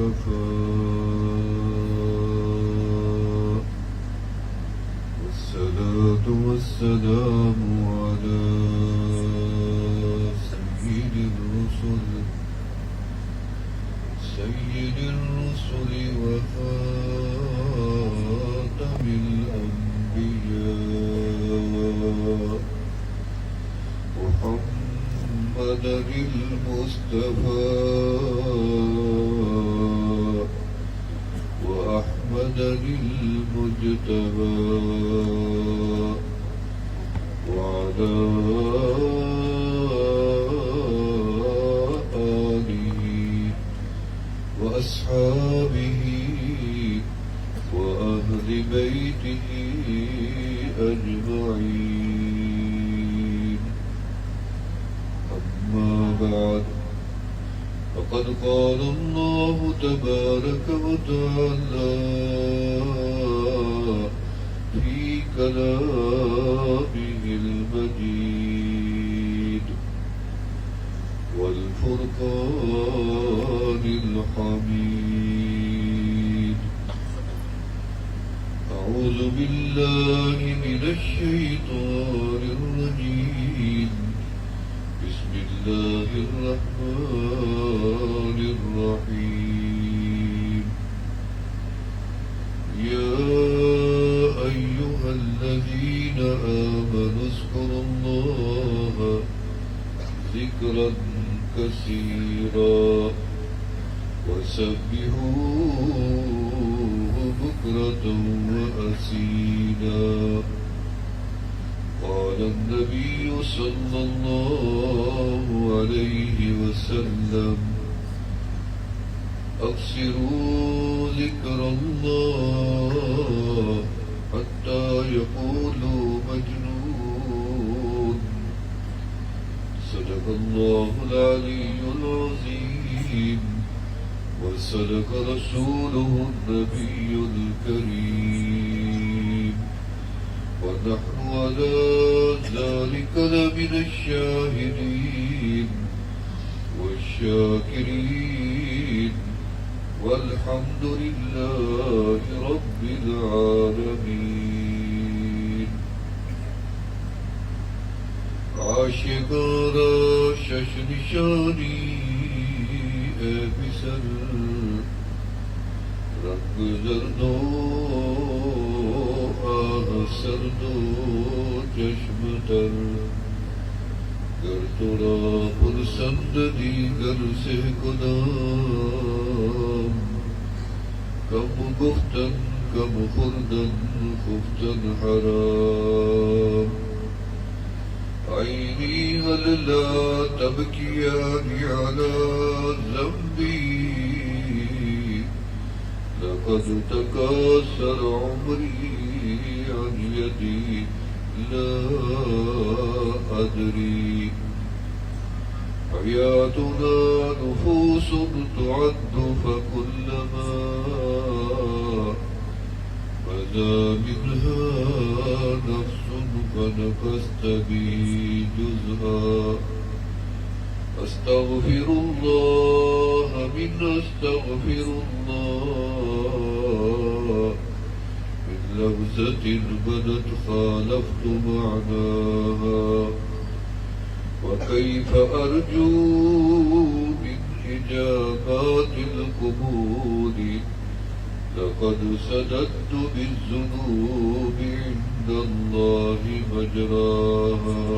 وكفى والصلاة والسلام على سيد الرسل وخاتم الأنبياء محمد المصطفى وأحمد المجتبى وعلى آله وأصحابه وأهل بيته أجمعين. أما بعد، فقد قال الله تبارك وتعالى في كلامه المجيد والفرقان الحميد: أعوذ بالله من الشيطان الرجيم. بسم الله الرحمن الرحيم. يا أيها الذين آمنوا اذكروا الله ذكرا كثيرا وسبحوه بكرة وأصيلا. قال النبي صلى الله عليه وسلم: أكثروا ذكر الله حتى يقولوا مجنون. صدق الله العلي العظيم وصدق رسوله النبي الكريم، ونحن على ذلك لمن الشاهدين والشاكرين، والحمد لله رب العالمين. عاشقانا ششن شانی اے پسر، رنگ زردو آہ سردو چشم تر، گر ترا پرسند دیگر سے گنام، کم گفتن کم خوردن خفتن حرام. عيني هل لا تبكيان على ذنبي، لقد تكاثر عمري عن يدي لا أدري. حياتنا نفوس تعد، فكلما بدا منها نفس فنفست بي جزءا. أستغفر الله من أستغفر الله من لفظة بدت خالفت معناها. وكيف أرجو من إجابات القبول، لقد سددت بالذنوب عند الله مجراها.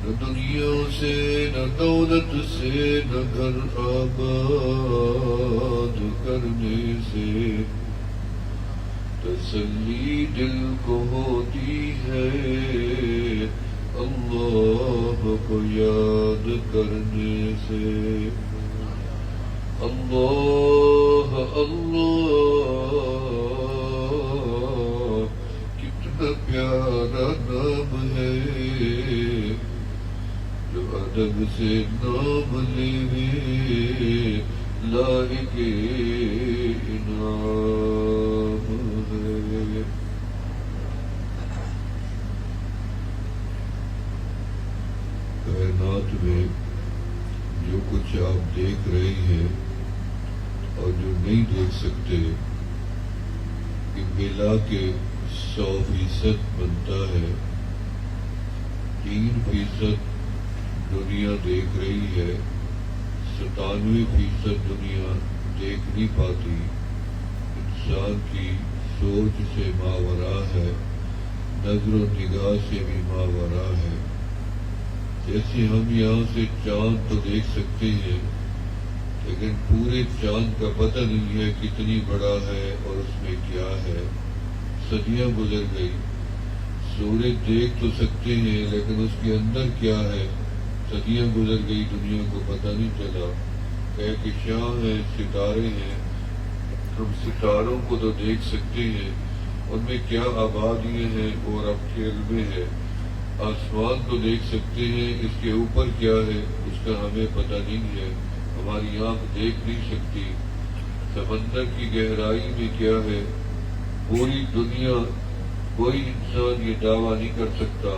نہ دنیا سے نہ دولت سے نہ گھر آباد کرنے سے تسلی دل کو ہوتی ہے، اللہ کو یاد کرنے سے. اللہ اللہ کتنا پیارا نام ہے، جو ادب سے نام لیوے لائق انعام ہے. کائنات میں جو کچھ آپ دیکھ رہے ہیں اور جو نہیں دیکھ سکتے کہ ملا کے 100% بنتا ہے، 3% دنیا دیکھ رہی ہے، 97% دنیا دیکھ نہیں پاتی، انسان کی سوچ سے ماورا ہے، نظر و نگاہ سے بھی ماورا ہے۔ جیسے ہم یہاں سے چاند تو دیکھ سکتے ہیں، لیکن پورے چاند کا پتہ نہیں ہے کتنی بڑا ہے اور اس میں کیا ہے۔ صدیاں گزر گئی، سورج دیکھ تو سکتے ہیں لیکن اس کے اندر کیا ہے، صدیاں گزر گئی، دنیا کو پتہ نہیں چلا۔ کہکشاں ہیں، ستارے ہیں، ہم ستاروں کو تو دیکھ سکتے ہیں، ان میں کیا آبادیاں ہیں اور اب کے علم میں ہے۔ آسمان تو دیکھ سکتے ہیں، اس کے اوپر کیا ہے اس کا ہمیں پتہ نہیں ہے، ہماری آنکھ دیکھ نہیں سکتی۔ سمندر کی گہرائی میں کیا ہے، پوری دنیا، کوئی انسان یہ دعویٰ نہیں کر سکتا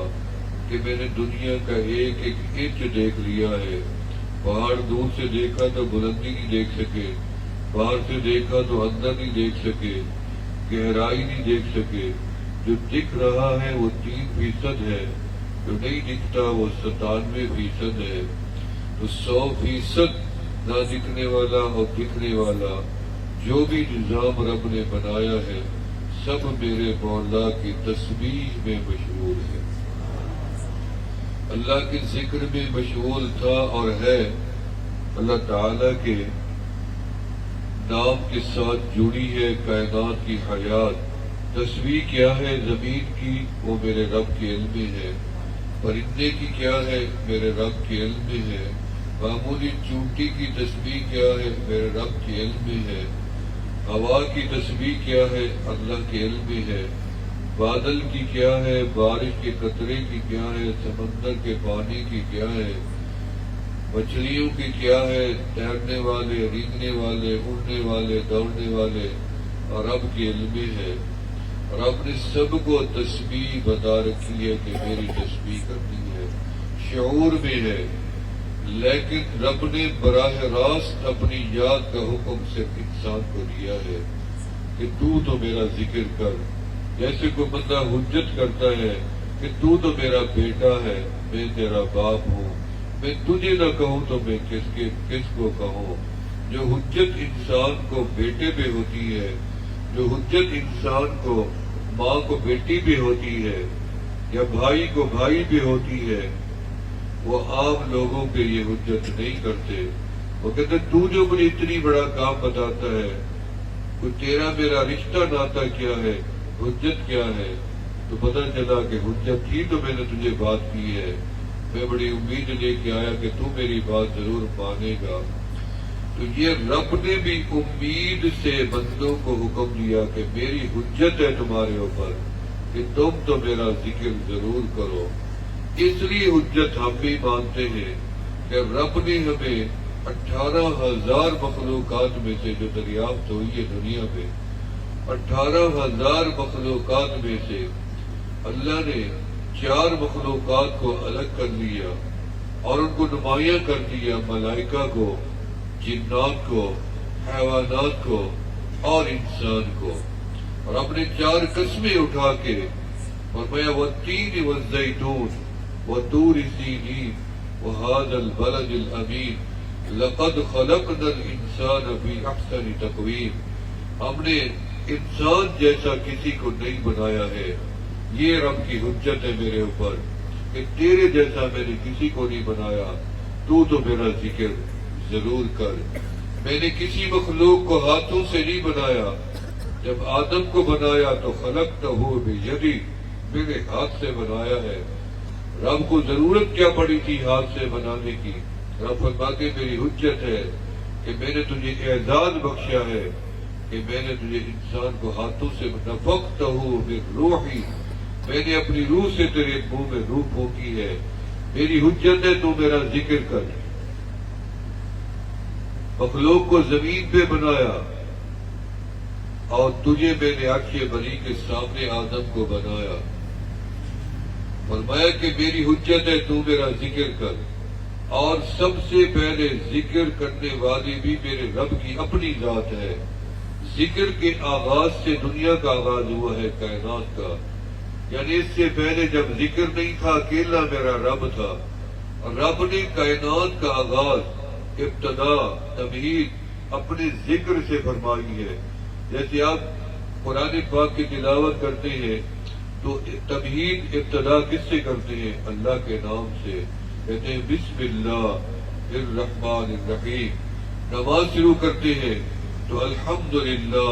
کہ میں نے دنیا کا ایک ایک انچ دیکھ لیا ہے۔ پہاڑ دور سے دیکھا تو بلندی نہیں دیکھ سکے، باہر سے دیکھا تو اندر نہیں دیکھ سکے، گہرائی نہیں دیکھ سکے۔ جو دکھ رہا ہے وہ 3% ہے، جو نہیں دکھتا وہ 97% ہے۔ تو 100% نہ دکھنے والا اور دکھنے والا جو بھی نظام رب نے بنایا ہے، سب میرے مولا کی تسبیح میں مشغول ہے، اللہ کے ذکر میں مشغول تھا اور ہے۔ اللہ تعالیٰ کے نام کے ساتھ جڑی ہے کائنات کی حیات۔ تسبیح کیا ہے زمین کی، وہ میرے رب کے علم میں ہے۔ پرندے کی کیا ہے، میرے رب کے علم میں ہے۔ معمولی چونٹی کی تسبیح کیا ہے، میرے رب کے علم میں ہے۔ ہوا کی تسبیح کیا ہے، اللہ کے علم میں ہے۔ بادل کی کیا ہے، بارش کے قطرے کی کیا ہے، سمندر کے پانی کی کیا ہے، مچھلیوں کی کیا ہے، تیرنے والے، رینگنے والے، اڑنے والے، دوڑنے والے، اور رب کے علم میں ہے۔ رب نے سب کو تسبیح بتا رکھی ہے کہ میری تسبیح کرنی ہے، شعور میں ہے۔ لیکن رب نے براہ راست اپنی یاد کا حکم صرف انسان کو دیا ہے کہ تو میرا ذکر کر۔ جیسے کوئی بندہ حجت کرتا ہے کہ تو میرا بیٹا ہے، میں تیرا باپ ہوں، میں تجھے نہ کہوں تو میں کس کو کہوں۔ جو حجت انسان کو بیٹے پہ ہوتی ہے، جو حجت انسان کو ماں کو بیٹی پہ ہوتی ہے یا بھائی کو بھائی پہ ہوتی ہے، وہ عام لوگوں پہ یہ حجت نہیں کرتے۔ وہ کہتے تو جو مجھے اتنی بڑا کام بتاتا ہے، کوئی تیرا میرا رشتہ ناتا کیا ہے، حجت کیا ہے؟ تو پتہ چلا کہ حجت ہی تو میں نے تجھے بات کی ہے، میں بڑی امید لے کے آیا کہ تو میری بات ضرور مانے گا۔ تو یہ رب نے بھی امید سے بندوں کو حکم دیا کہ میری حجت ہے تمہارے اوپر کہ تم تو میرا ذکر ضرور کرو۔ اس لیے حجت ہم بھی مانتے ہیں کہ رب نے ہمیں 18,000 مخلوقات میں سے جو دریافت ہوئی ہے دنیا میں، 18,000 مخلوقات میں سے اللہ نے 4 مخلوقات کو الگ کر لیا اور ان کو نمایاں کر دیا، ملائکہ کو، جنات کو، حیوانات کو اور انسان کو۔ اور اپنے 4 قسمیں اٹھا کے فرمایا والتین والزیتون وطور سینین وہذا البلد الامین لقد خلقنا الانسان فی احسن تقویم۔ ہم نے انسان جیسا کسی کو نہیں بنایا ہے۔ یہ رب کی حجت ہے میرے اوپر کہ تیرے جیسا میں نے کسی کو نہیں بنایا، تو میرا ذکر ضرور کر۔ میں نے کسی مخلوق کو ہاتھوں سے نہیں بنایا، جب آدم کو بنایا تو خلقتہ بیدی، میرے ہاتھ سے بنایا ہے۔ رب کو ضرورت کیا پڑی تھی ہاتھ سے بنانے کی؟ رب فرماتے میری حجت ہے کہ میں نے تجھے اعزاز بخشا ہے کہ میں نے تجھے انسان کو ہاتھوں سے نفختہ من روحی، میں نے اپنی روح سے تیرے منہ میں روح پھونکی ہے۔ میری حجت ہے تو میرا ذکر کر۔ مخلوق کو زمین پہ بنایا اور تجھے میں نے عرش بری کے سامنے آدم کو بنایا۔ فرمایا کہ میری حجت ہے تو میرا ذکر کر۔ اور سب سے پہلے ذکر کرنے والی بھی میرے رب کی اپنی ذات ہے۔ ذکر کے آغاز سے دنیا کا آغاز ہوا ہے کائنات کا، یعنی اس سے پہلے جب ذکر نہیں تھا اکیلا میرا رب تھا، اور رب نے کائنات کا آغاز، ابتدا، تمہید اپنے ذکر سے فرمائی ہے۔ جیسے آپ قرآن پاک کی تلاوت کرتے ہیں تو تمہید ابتدا کس سے کرتے ہیں؟ اللہ کے نام سے، کہتے ہیں بسم اللہ الرحمن الرحیم۔ نماز شروع کرتے ہیں تو الحمدللہ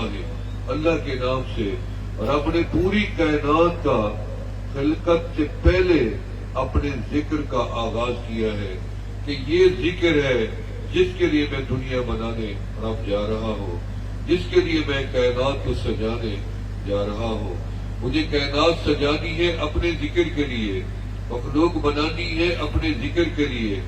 اللہ کے نام سے، اور اپنے پوری کائنات کا خلقت سے پہلے اپنے ذکر کا آغاز کیا ہے کہ یہ ذکر ہے جس کے لیے میں دنیا بنانے رب جا رہا ہوں، جس کے لیے میں کائنات کو سجانے جا رہا ہوں۔ مجھے کائنات سجانی ہے اپنے ذکر کے لیے، مخلوق بنانی ہے اپنے ذکر کے لیے۔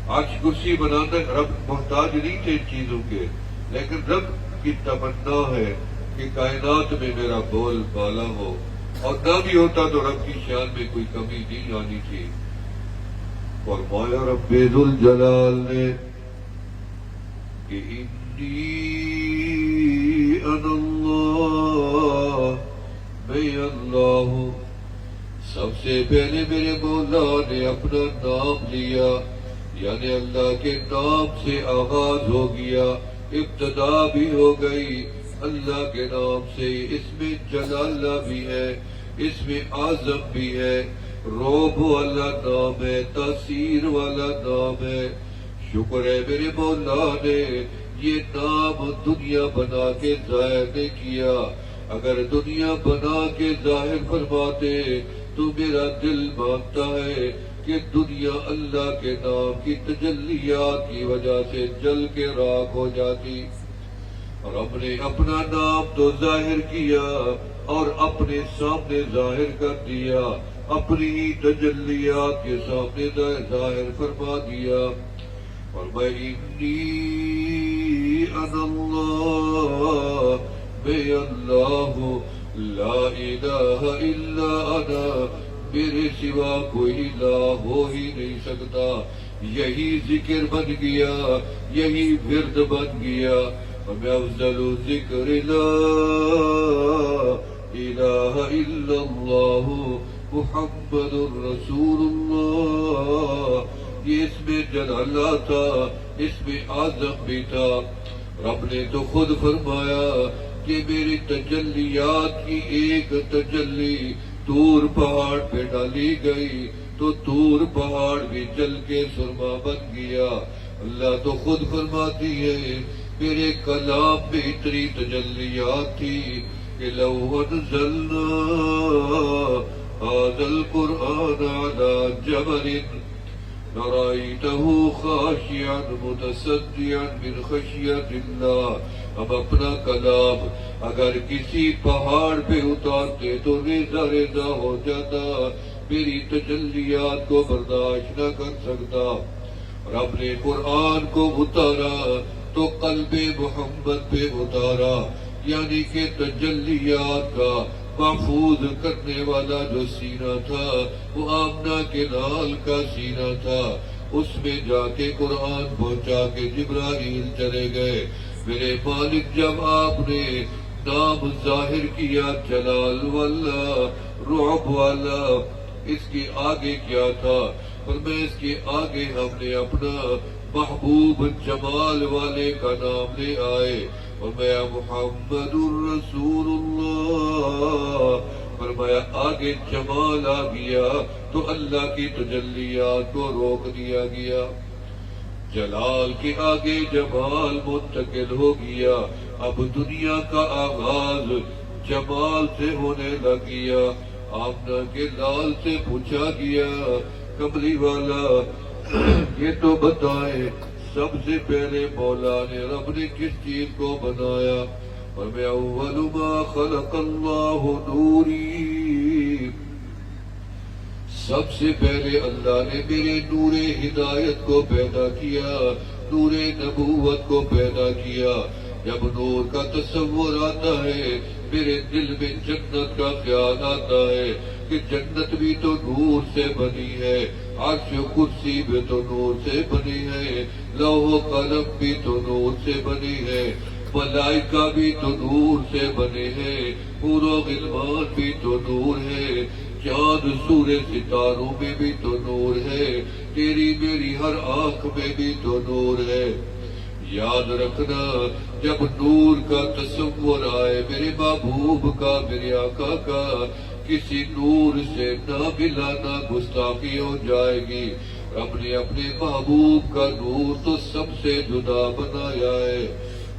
عرش کرسی بنانا رب محتاج نہیں تھے ان چیزوں کے، لیکن رب کی تمنا ہے کہ کائنات میں میرا بول بالا ہو، اور نہ بھی ہوتا تو رب کی شان میں کوئی کمی نہیں آنی تھی۔ فرمایا رب ذوالجلال نے کہ انی انا اللہ، میں اللہ ہوں۔ سب سے پہلے میرے مولا نے اپنا نام لیا، یعنی اللہ کے نام سے آغاز ہو گیا، ابتدا بھی ہو گئی اللہ کے نام سے۔ اس میں جلالہ بھی ہے، اس میں اعظم بھی ہے، روب والا نام ہے، تاثیر والا نام ہے۔ شکر ہے میرے مولا نے یہ نام دنیا بنا کے ظاہر نے کیا۔ اگر دنیا بنا کے ظاہر فرماتے تو میرا دل مانتا ہے کہ دنیا اللہ کے نام کی تجلیات کی وجہ سے جل کے راکھ ہو جاتی، اور ہم نے اپنا نام تو ظاہر کیا اور اپنے سامنے ظاہر کر دیا، اپنی ہی تجلیات کے سامنے ظاہر فرما دیا۔ اور میں انی انا اللہ، میں اللہ ہوں، لا الہ الا انا، میرے سوا کوئی الہ ہو ہی نہیں سکتا۔ یہی ذکر بن گیا، یہی ورد بن گیا۔ میں افضل ذکر لا الہ الا اللہ محمد رسول اللہ۔ یہ اس میں جلالہ تھا، اس میں اعظم بھی تھا۔ رب نے تو خود فرمایا کہ میری تجلیات کی ایک تجلی طور پہاڑ پہ ڈالی گئی تو طور پہاڑ بھی جل کے سرما بن گیا۔ اللہ تو خود فرماتی ہے میرے کلام میں اتنی تجلیات تھی کہ لو انزلنا هذا القرآن على جبل لرأيته خاشعا متصدعا من خشیت اللہ۔ ہم اپنا کلام اگر کسی پہاڑ پہ اتارتے تو ریزہ ریزہ ہو جاتا، میری تجلیات کو برداشت نہ کر سکتا۔ رب نے قرآن کو اتارا تو قلب محمد پہ اتارا، یعنی کہ تجلیات کا محفوظ کرنے والا جو سینہ تھا وہ آمنہ کے لال کا سینہ تھا، اس میں جا کے قرآن پہنچا کے جبرائیل چلے گئے۔ میرے مالک جب آپ نے نام ظاہر کیا جلال والا، رعب والا، اس کے آگے کیا تھا؟ اور میں اس کے آگے ہم نے اپنا محبوب جمال والے کا نام لے آئے، اور میں محمد الرسول اللہ فرمایا۔ آگے جمال آ گیا تو اللہ کی تجلیات کو روک دیا گیا، جلال کے آگے جمال منتقل ہو گیا۔ اب دنیا کا آغاز جمال سے ہونے لگ گیا۔ آمنہ کے لال سے پوچھا گیا، کملی والا یہ تو بتائے سب سے پہلے مولا نے رب نے کس چیز کو بنایا؟ اور میں اول ما خلق اللہ نوری، سب سے پہلے اللہ نے میرے نور ہدایت کو پیدا کیا، نور نبوت کو پیدا کیا۔ جب نور کا تصور آتا ہے میرے دل میں جنت کا خیال آتا ہے، کہ جنت بھی تو نور سے بنی ہے، عرش و کرسی بھی تو نور سے بنی ہے، لوح و قلم بھی تو نور سے بنی ہے، ملائکہ بھی تو نور سے بنے ہیں، حور و غلمان بھی تو نور ہے، چاند سورج ستاروں میں بھی تو نور ہے، تیری میری ہر آنکھ میں بھی تو نور ہے۔ یاد رکھنا جب نور کا تصور آئے میرے محبوب کا، میرے آقا کا، کسی نور سے نہ ملا نہ گستاخی ہو جائے گی۔ رب نے اپنے محبوب کا نور تو سب سے جدا بنایا ہے۔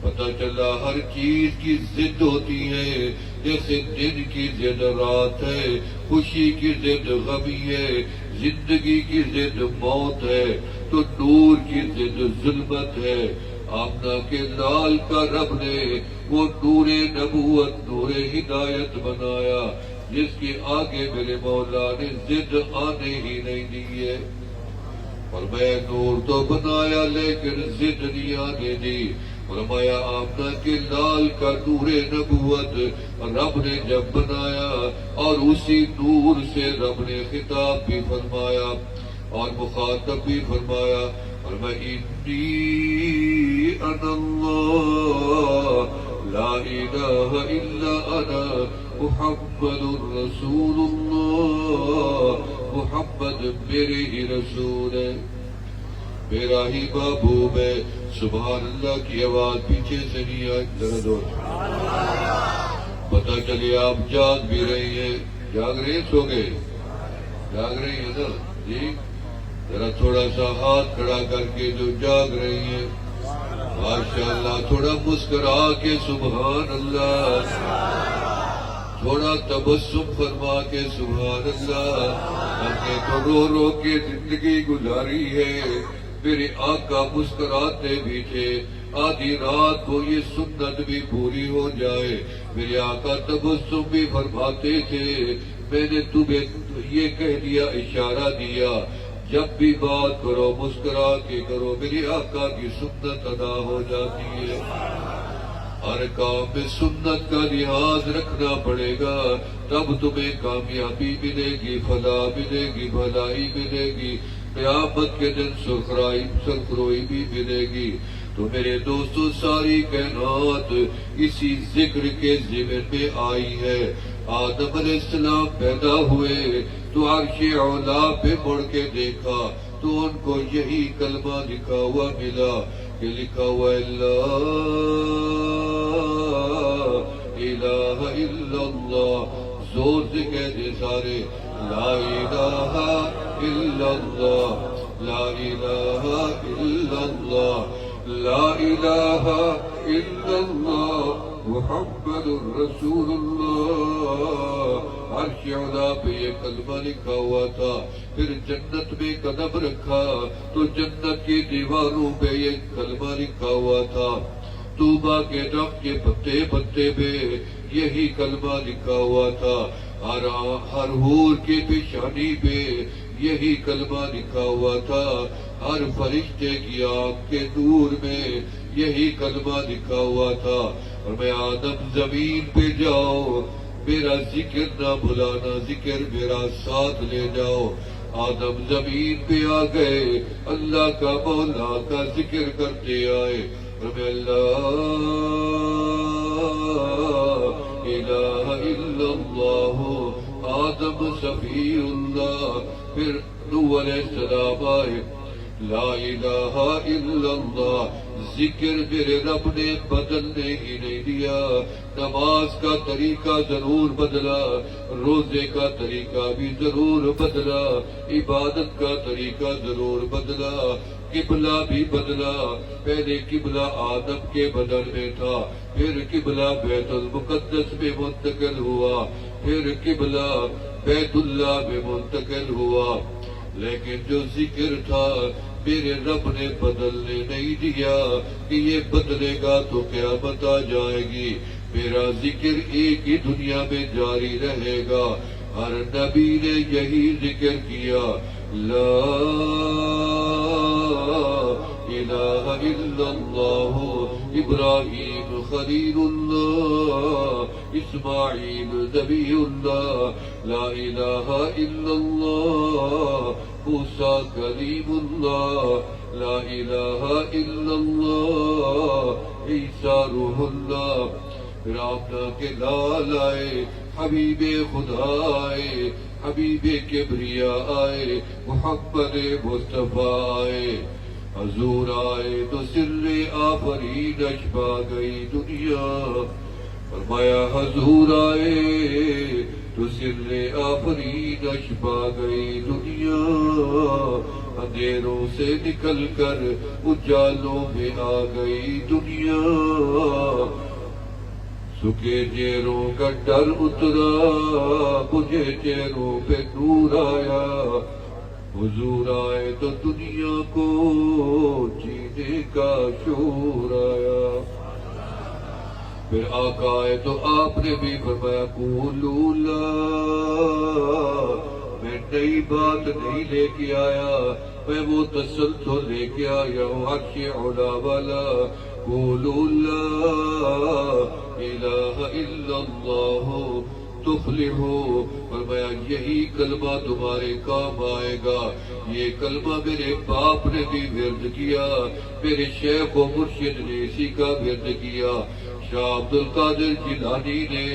پتہ چلا ہر چیز کی ضد ہوتی ہے، جیسے دن کی ضد رات ہے، خوشی کی ضد غمی ہے، زندگی کی ضد موت ہے، تو نور کی ضد ظلمت ہے۔ آمنہ کے لال کا رب نے وہ نور نبوت، نور ہدایت بنایا، جس کے آگے میرے مولا نے ضد آنے ہی نہیں دی ہے۔ اور میں نور تو بنایا لیکن ضد نہیں آنے دی۔ فرمایا آمنہ کے لال کا نور نبوت رب نے جب بنایا، اور اسی نور سے رب نے خطاب بھی فرمایا اور مخاطب بھی فرمایا، فرمایا انی انا اللہ لا الہ الا انا محمد رسول اللہ۔ محمد میرے ہی رسول ہے، میرا ہی محبوب ہے۔ سبحان اللہ کی آواز پیچھے سے نہیں آئی، ذرا دور پتہ چلے آپ جاگ بھی رہی ہیں، جاگ رہے سو گئے، جاگ رہی ہیں نا جی؟ ذرا تھوڑا سا ہاتھ کھڑا کر کے جو جاگ رہی ہیں، ماشاءاللہ تھوڑا مسکرا کے سبحان اللہ، تھوڑا تبسم فرما کے سبحان اللہ۔ ہم نے تو رو رو کے زندگی گزاری ہے، میرے آقا مسکراتے بھی تھے، آدھی رات کو یہ سنت بھی پوری ہو جائے، میرے آقا تبسم بھی فرماتے تھے۔ میں نے تمہیں یہ کہہ دیا، اشارہ دیا، جب بھی بات کرو مسکرا کے کرو، میرے آقا کی سنت ادا ہو جاتی ہے۔ ہر کام میں سنت کا لحاظ رکھنا پڑے گا، تب تمہیں کامیابی ملے گی، فلاح ملے گی، بھلائی ملے گی، قیامت کے دن سرخروئی بھی ملے گی۔ تو میرے دوستو ساری کائنات اسی ذکر کے ضمن میں آئی ہے۔ آدم علیہ السلام پیدا ہوئے تو عرش اولا پہ مڑ کے دیکھا تو ان کو یہی کلمہ لکھا ہوا ملا کہ لکھا ہوا لا الہ الا اللہ۔ زور سے کہہ دے سارے، لا الہ الا اللہ، لا الہ الا اللہ، لا الہ الا اللہ محمد رسول اللہ۔ عرش اولا پہ یہ کلمہ لکھا ہوا تھا۔ پھر جنت میں قدم رکھا تو جنت کی دیواروں پہ یہ کلمہ لکھا ہوا تھا۔ طوبہ کے درخت کے پتے پتے پہ یہی کلمہ لکھا ہوا تھا۔ ہر حور کے پیشانی پہ یہی کلمہ لکھا ہوا تھا۔ ہر فرشتے کی آنکھ کے نور میں یہی کلمہ لکھا ہوا تھا۔ اور میں آدم زمین پہ جاؤ، میرا ذکر نہ بھلانا، ذکر میرا ساتھ لے جاؤ۔ آدم زمین پہ آ گئے، اللہ کا مولا کا ذکر کرتے آئے، اور میں اللہ الہ الا اللہ، آدم صفی اللہ۔ پھر نوح علیہ السلام آئے، لا الہ الا اللہ۔ ذکر میرے رب نے بدلنے ہی نہیں دیا۔ نماز کا طریقہ ضرور بدلا، روزے کا طریقہ بھی ضرور بدلا، عبادت کا طریقہ ضرور بدلا، قبلہ بھی بدلا۔ پہلے قبلہ آدم کے بدن میں تھا، پھر قبلہ بیت المقدس میں منتقل ہوا، پھر قبلہ بیت اللہ میں منتقل ہوا۔ لیکن جو ذکر تھا میرے رب نے بدلنے نہیں دیا کہ یہ بدلے گا تو قیامت آ جائے گی۔ میرا ذکر ایک ہی دنیا میں جاری رہے گا۔ ہر نبی نے یہی ذکر کیا، لا الہ الا اللہ۔ ابراہیم خلیل اللہ اسماعیل ذبیح اللہ، لا الہ الا اللہ موسیٰ کلیم اللہ، لا الہ الا اللہ عیسیٰ روح اللہ۔ پھر آپ کے لال آئے، حبیب خدا آئے، حبیب کبریا آئے، محمد مصطفیٰ آئے۔ حضور آئے تو سر آفرینش پا گئی دنیا، فرمایا حضور آئے تو سر آفرینش پا گئی دنیا، اندھیروں سے نکل کر اجالوں میں آ گئی دنیا، سکے چہروں کا ڈر اترا، مجھے چہروں پہ نور آیا، حضور آئے تو دنیا کو جینے کا شعور آیا۔ پھر آقا آئے تو آپ نے بھی فرمایا قولوا لا، میں نئی بات نہیں لے کے آیا، میں وہ تسلسل لے کے آیا ہوں عرش علا والا۔ قولوا لا الہ الا اللہ تفلحوا، فرمایا یہی کلمہ تمہارے کام آئے گا۔ یہ کلمہ میرے باپ نے بھی ورد کیا، میرے شیخ و مرشد نے اسی کا ورد کیا، شاہ عبد القادر جیلانی نے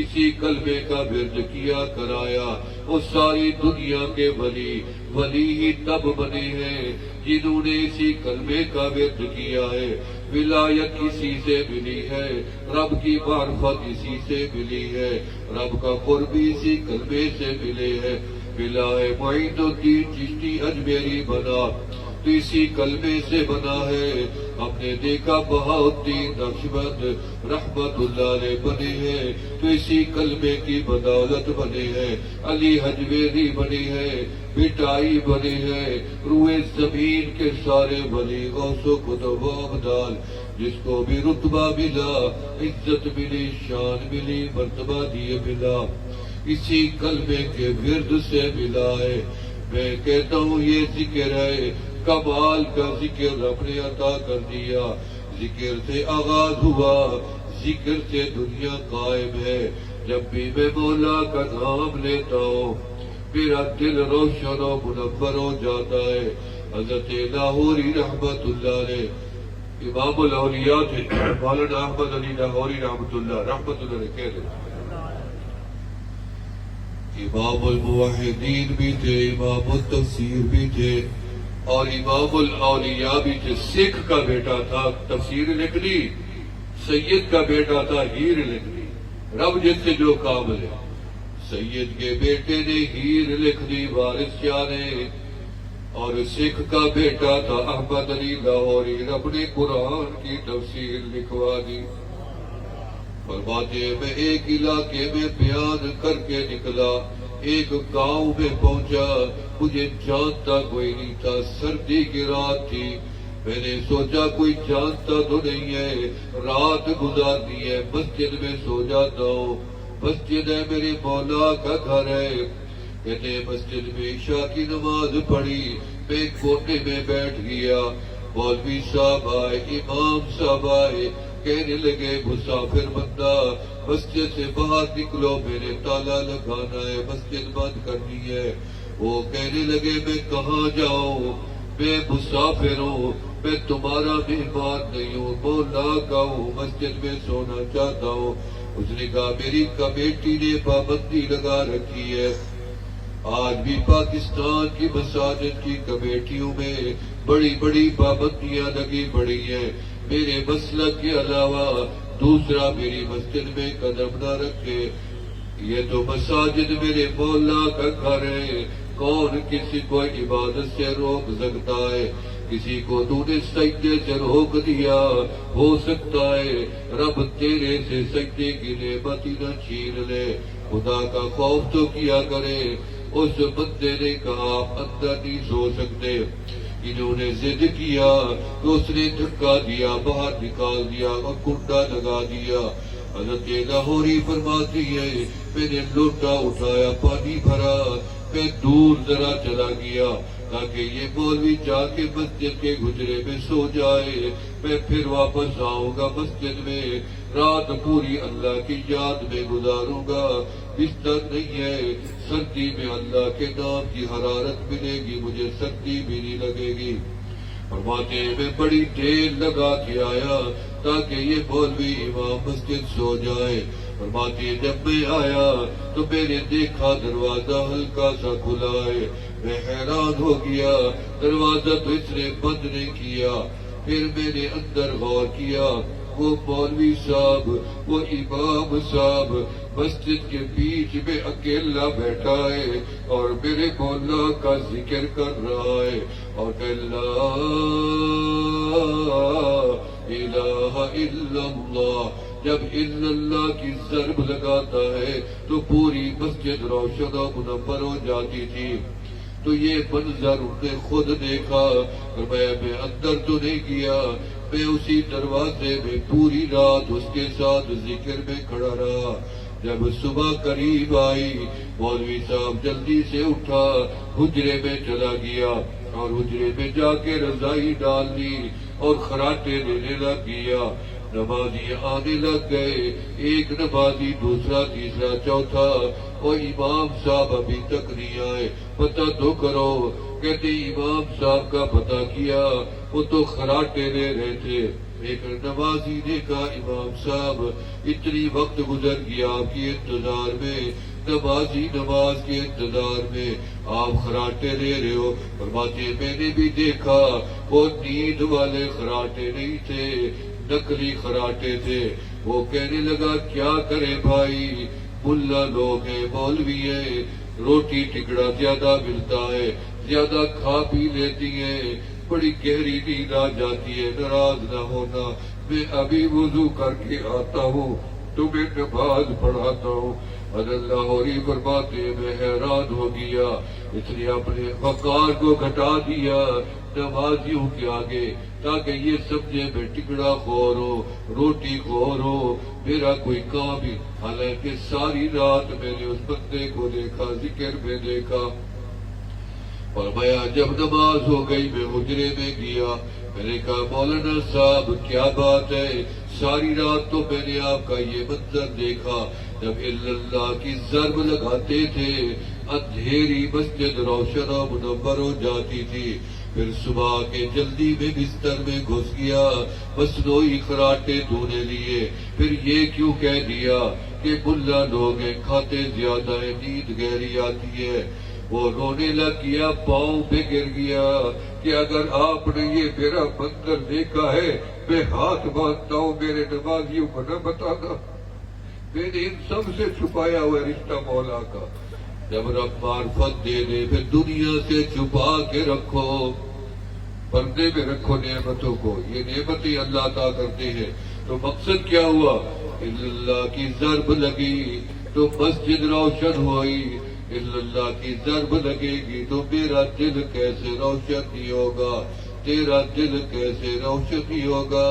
اسی کلمے کا ورد کیا کرایا۔ وہ ساری دنیا کے ولی ہی تب بنے ہیں جنہوں نے اسی کلمے کا ورد کیا ہے۔ ولایت اسی سے ملی ہے، رب کی معرفت اسی سے ملی ہے، رب کا قرب اسی کلمے سے ملے ہے۔ ولائے معین الدین چشتی اجمیری بنا تو اسی کلمے سے بنا ہے۔ ہم نے دیکھا بہاؤالدین نقشبند رحمت اللہ علیہ بنے ہیں تو اسی کلمے کی بدولت بنے ہیں۔ علی حجویری بنی ہے، بٹائی بنی ہے، روئے زمین کے سارے ولی غوث و قطب و ابدال، جس کو بھی رتبہ ملا، عزت ملی، شان ملی، مرتبہ دیے ملا، اسی کلمے کے ورد سے ملا ہے۔ میں کہتا ہوں یہ ذکر ہے، کمال کا ذکر رب نے عطا کر دیا۔ ذکر سے آغاز ہوا، ذکر سے دنیا قائم ہے۔ جب بھی میں مولا کا نام لیتا ہوں میرا دل روشن و منور ہو جاتا ہے۔ حضرت لاہوری رحمت اللہ علیہ امام الاولیاء تھے، مولانا احمد علی لاہوری رحمت اللہ علیہ کہہ رہے امام الموحدین بھی تھے، امام التفسیر بھی تھے، اور امام الاولیاء بھی تھے۔ سکھ کا بیٹا تھا، تفسیر لکھ لی، سید کا بیٹا تھا، ہیر لکھ لی، رب جس سے جو کام لے۔ سید کے بیٹے نے ہیر لکھ دی وارث شاہ نے، اور سکھ کا بیٹا تھا احمد علی لاہوری، رب نے قرآن کی تفسیر لکھوا دی۔ فرماتے میں ایک علاقے میں بیان کر کے نکلا، ایک گاؤں میں پہنچا، مجھے جانتا کوئی نہیں تھا، سردی کی رات تھی، میں نے سوچا کوئی جانتا تو نہیں ہے، رات گزارنی ہے، مسجد میں سو جاتا ہوں، مسجد ہے میرے مولا کا گھر ہے۔ کہتے مسجد میں عشاء کی نماز پڑھی، میں ایک کونے میں بیٹھ گیا، مولوی صاحب آئے، امام صاحب آئے، کہنے لگے مسافر بندہ مسجد سے باہر نکلو، میں نے تالا لگانا ہے، مسجد بند کرنی ہے۔ وہ کہنے لگے میں کہاں جاؤں، میں مسافر ہوں، میں تمہارا مہمان نہیں ہوں، مولا کا ہوں، مسجد میں سونا چاہتا ہوں۔ اس نے کہا میری کمیٹی نے پابندی لگا رکھی ہے، آج بھی پاکستان کی مساجد کی کمیٹیوں میں بڑی بڑی پابندیاں لگی پڑی ہیں، میرے مسلک کے علاوہ دوسرا میری مسجد میں قدم نہ رکھے۔ یہ تو مساجد میرے مولا کا گھر ہے، کون کسی کو عبادت سے روک سکتا ہے؟ کسی کو تو نے سجدے سے روک دیا، ہو سکتا ہے رب تیرے سے سجدے کی نعمت ہی نہ چھین لے۔ خدا کا خوف تو کیا کرے۔ اس بندے نے کہا آپ اندر نہیں سو سکتے، انہوں نے ضد کیا تو اس نے دھکا دیا، باہر نکال دیا اور کنڈا لگا دیا۔ حضرت لاہوری فرماتی ہے میں نے لوٹا اٹھایا، پانی بھرا، میں دور ذرا چلا گیا تاکہ یہ مولوی جا کے مسجد کے گجرے میں سو جائے، میں پھر واپس آؤں گا مسجد میں۔ رات پوری اللہ کی یاد میں گزاروں گا، بستر نہیں ہے، سردی میں اللہ کے نام کی حرارت ملے گی، مجھے سردی بھی نہیں لگے گی۔ فرماتے ہیں میں بڑی دیر لگا کے آیا تاکہ یہ مولوی امام مسجد سو جائے۔ فرماتے ہیں جب میں آیا تو میں نے دیکھا دروازہ ہلکا سا کھلا ہے، میں حیران ہو گیا، دروازہ تو اس نے بند نہیں کیا۔ پھر میں نے اندر غور کیا، وہ مولوی صاحب، وہ امام صاحب مسجد کے بیچ میں اکیلا بیٹھا ہے اور میرے مولا کا ذکر کر رہا ہے اور کہ لا الہ الا اللہ۔ جب الا اللہ کی ضرب لگاتا ہے تو پوری مسجد روشن و منور ہو جاتی تھی۔ تو یہ منظر انہوں نے خود دیکھا اور میں اندر تو نہیں گیا، میں اسی دروازے میں پوری رات اس کے ساتھ ذکر میں کھڑا رہا۔ جب صبح قریب آئی، مولوی صاحب جلدی سے اٹھا، حجرے میں چلا گیا اور حجرے میں جا کے رضائی ڈال دی اور خراٹے دینے لگ گیا۔ نمازی آنے لگ گئے، ایک نمازی، دوسرا، تیسرا، چوتھا، اور امام صاحب ابھی تک نہیں آئے، پتہ تو کرو۔ کہتے امام صاحب کا پتہ کیا، وہ تو خراٹے لے رہے تھے۔ ایک نمازی نے کہا امام صاحب اتنی وقت گزر گیا آپ کی انتظار میں، نمازی نماز کے انتظار میں، آپ خراٹے لے رہے ہو۔ فرماتے میں نے بھی دیکھا وہ نیند والے خراٹے نہیں تھے، نقلی خراٹے تھے۔ وہ کہنے لگا کیا کرے بھائی، ملا لوگ ہیں، مولوی ہیں، روٹی ٹکڑا زیادہ ملتا ہے، زیادہ کھا پی لیتی ہیں، بڑی گہری نیند آ جاتی ہے، ناراض نہ ہونا، میں ابھی وضو کر کے آتا ہوں، تمہیں نماز پڑھاتا ہوں۔ اللہ ہوری فرماتے میں حیران ہو گیا، اس نے اپنے وقار کو گھٹا دیا نمازیوں کے آگے تاکہ یہ سمجھے میں ٹکڑا خور ہو، روٹی خور ہو، میرا کوئی کام ہی۔ حالانکہ ساری رات میں نے اس بندے کو دیکھا، ذکر میں دیکھا۔ فرمایا جب نماز ہو گئی میں حجرے میں گیا، میں نے کہا مولانا صاحب کیا بات ہے، ساری رات تو میں نے آپ کا یہ منظر دیکھا، جب اللہ کی ضرب لگاتے تھے اندھیری مسجد روشن و منور ہو جاتی تھی، پھر صبح کے جلدی میں بستر میں گھس گیا، مصنوعی خراٹے دھونے لیے، پھر یہ کیوں کہہ دیا کہ ملا لوگ ہیں، کھاتے زیادہ ہے، نیند گہری آتی ہے۔ وہ رونے لگ گیا، پاؤں پہ گر گیا کہ اگر آپ نے یہ میرا منظر دیکھا ہے میں ہاتھ باندھتا ہوں میرے نمازیوں کو نہ بتانا، میں نے ان سب سے چھپایا ہوا رشتہ مولا کا۔ جب رب معرفت دے دے پھر دنیا سے چھپا کے رکھو، پردے میں رکھو نعمتوں کو، یہ نعمتیں اللہ عطا کرتے ہیں۔ تو مقصد کیا ہوا، اللہ کی ضرب لگی تو مسجد روشن ہوئی، اللہ کی ضرب لگے گی تو میرا دل کیسے روشن نہیں ہوگا، تیرا دل کیسے روشن نہیں ہوگا۔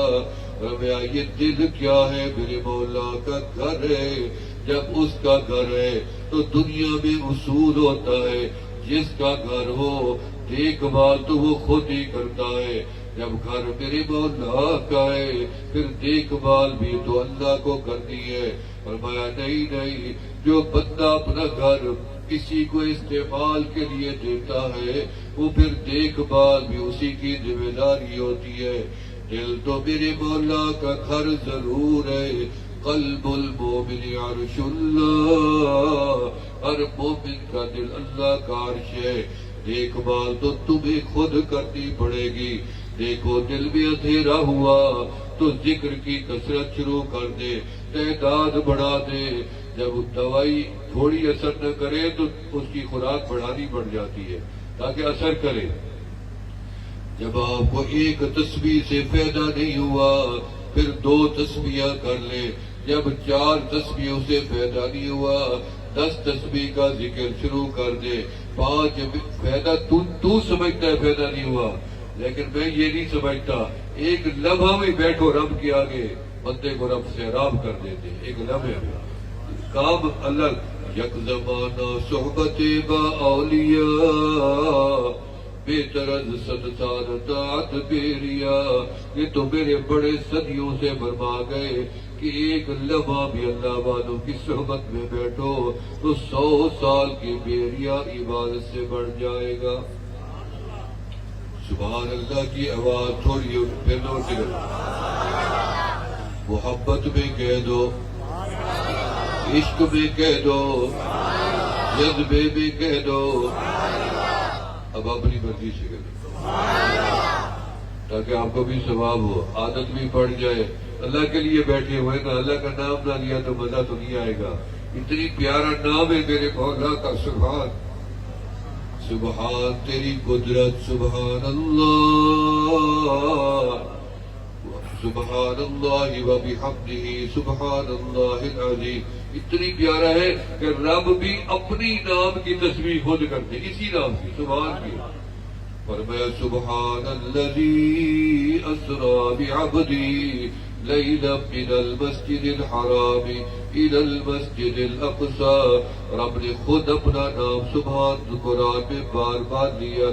یہ دل کیا ہے، میرے مولا کا گھر ہے، جب اس کا گھر ہے تو دنیا میں اصول ہوتا ہے، جس کا گھر ہو دیکھ بھال تو وہ خود ہی کرتا ہے۔ جب گھر میرے مولا کا ہے پھر دیکھ بھال بھی تو اللہ کو کرنی ہے۔ فرمایا نہیں، جو بندہ اپنا گھر کسی کو استعمال کے لیے دیتا ہے وہ پھر دیکھ بھال بھی اسی کی ذمہ داری ہوتی ہے۔ دل تو میرے مولا کا گھر ضرور ہے، قلب المومن عرش اللہ، ہر مومن کا دل اللہ کا عرش ہے۔ دیکھ بھال تو تمہیں خود کرنی پڑے گی۔ دیکھو دل میں اندھیرا ہوا تو ذکر کی کثرت شروع کر دے، تعداد بڑھا دے۔ جب دوائی تھوڑی اثر نہ کرے تو اس کی خوراک بڑھانی پڑ جاتی ہے تاکہ اثر کرے۔ جب آپ کو ایک تسبیح سے فائدہ نہیں ہوا پھر 2 تسبیحاں کر لے، جب 4 تسبیحوں سے فائدہ نہیں ہوا 10 تسبیح کا ذکر شروع کر دے۔ 5 فائدہ تو سمجھتا ہے فائدہ نہیں ہوا، لیکن میں یہ نہیں سمجھتا، ایک لمحہ میں بیٹھو رب کے آگے بندے کو رب سے رام کر دیتے، ایک لمحے میں کام الگ۔ یک زمانہ صحبت با اولیاء بہتر از 100 سال طاعت بیریا، یہ تو میرے بڑے صدیوں سے فرما گئے کہ ایک لمحہ بھی اللہ والوں کی صحبت میں بیٹھو تو 100 سال کی بیریا عبادت سے بڑھ جائے گا۔ سبحان اللہ کی آواز تھوڑی پھر لوٹ گئی، محبت میں کہہ دو، عشق میں کہہ دو، جذبے میں کہہ دو، اب اپنی مرضی سے کہہ دو تاکہ آپ کو بھی ثواب ہو، عادت بھی پڑ جائے۔ اللہ کے لیے بیٹھے ہوئے نا، اللہ کا نام نہ لیا تو مزہ تو نہیں آئے گا۔ اتنی پیارا نام ہے میرے مولا کا، سبحان سبحان تیری قدرت، سبحان اللہ، سبحان اللہ و بحمدہ، سبحان اللہ العظیم۔ اتنی پیارا ہے کہ رب بھی اپنی نام کی تسبیح خود کرتے، اسی نام کی سبحان کی۔ فرمایا سبحان الذی اسری بعبدی لیلا من المسجد الحرام الى المسجد الاقصی۔ رب نے خود اپنا نام سبحان قرآن میں بار بار لیا،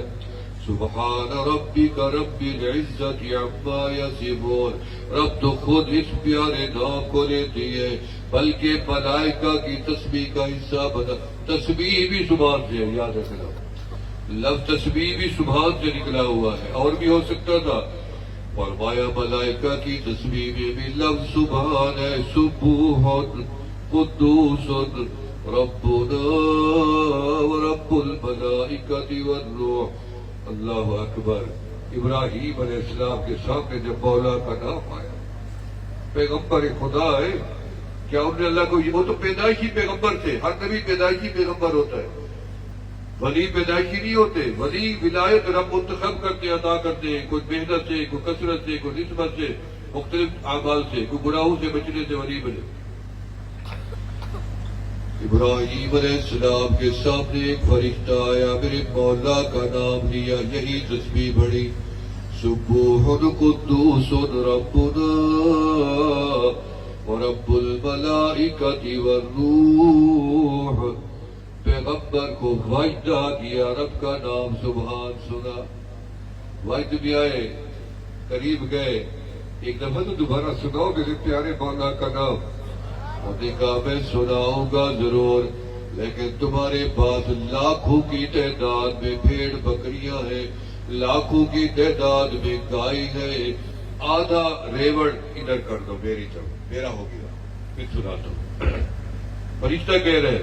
سبحان ربک رب العزت عما یصفون۔ رب تو خود اس پیارے نام کو لیتی ہے، بلکہ ملائکہ کی تسبیح کا حصہ بنا۔ تسبیح بھی سبحان سے ہے، یاد رکھنا، لفظ تسبیح بھی سبحان سے نکلا ہوا ہے، اور بھی ہو سکتا تھا۔ فرمایا ملائکہ کی تسبیح میں بھی لفظ سبحان ہے، سبوح قدوس ربنا ورب الملائکۃ والروح۔ اللہ اکبر۔ ابراہیم علیہ السلام کے سامنے جب مولا کا نام آیا، پیغمبر خدا ہے، کیا انہوں نے اللہ کو، وہ تو پیدائشی پیغمبر تھے، ہر نبی پیدائشی پیغمبر ہوتا ہے، ولی پیدائشی نہیں ہوتے۔ ولی ولایت رب منتخب کرتے، عطا کرتے ہیں، کوئی محنت سے، کوئی کثرت سے، کوئی نسبت سے، مختلف اعمال سے، کوئی گناہوں سے بچنے سے ولی بنے۔ ابراہیم علیہ السلام کے سامنے ایک فرشتہ آیا، میرے مولا کا نام لیا، یہی تسبیح پڑھی، سبوح قدوس ربنا ورب الملائکۃ والروح۔ پیغمبر کو واجدہ کیا، رب کا نام سبحان سنا، واجد بھی آئے، قریب گئے، ایک دفعہ تو دوبارہ سناؤ میرے پیارے مولا کا نام۔ انہوں نے کہا میں سناؤں گا ضرور، لیکن تمہارے پاس لاکھوں کی تعداد میں بھیڑ بکریاں ہیں، لاکھوں کی تعداد میں گائے ہے، آدھا ریوڑ ادھر کر دو میری طرف، میرا ہو گیا، پھر سناتا ہوں۔ فرشتہ کہہ رہے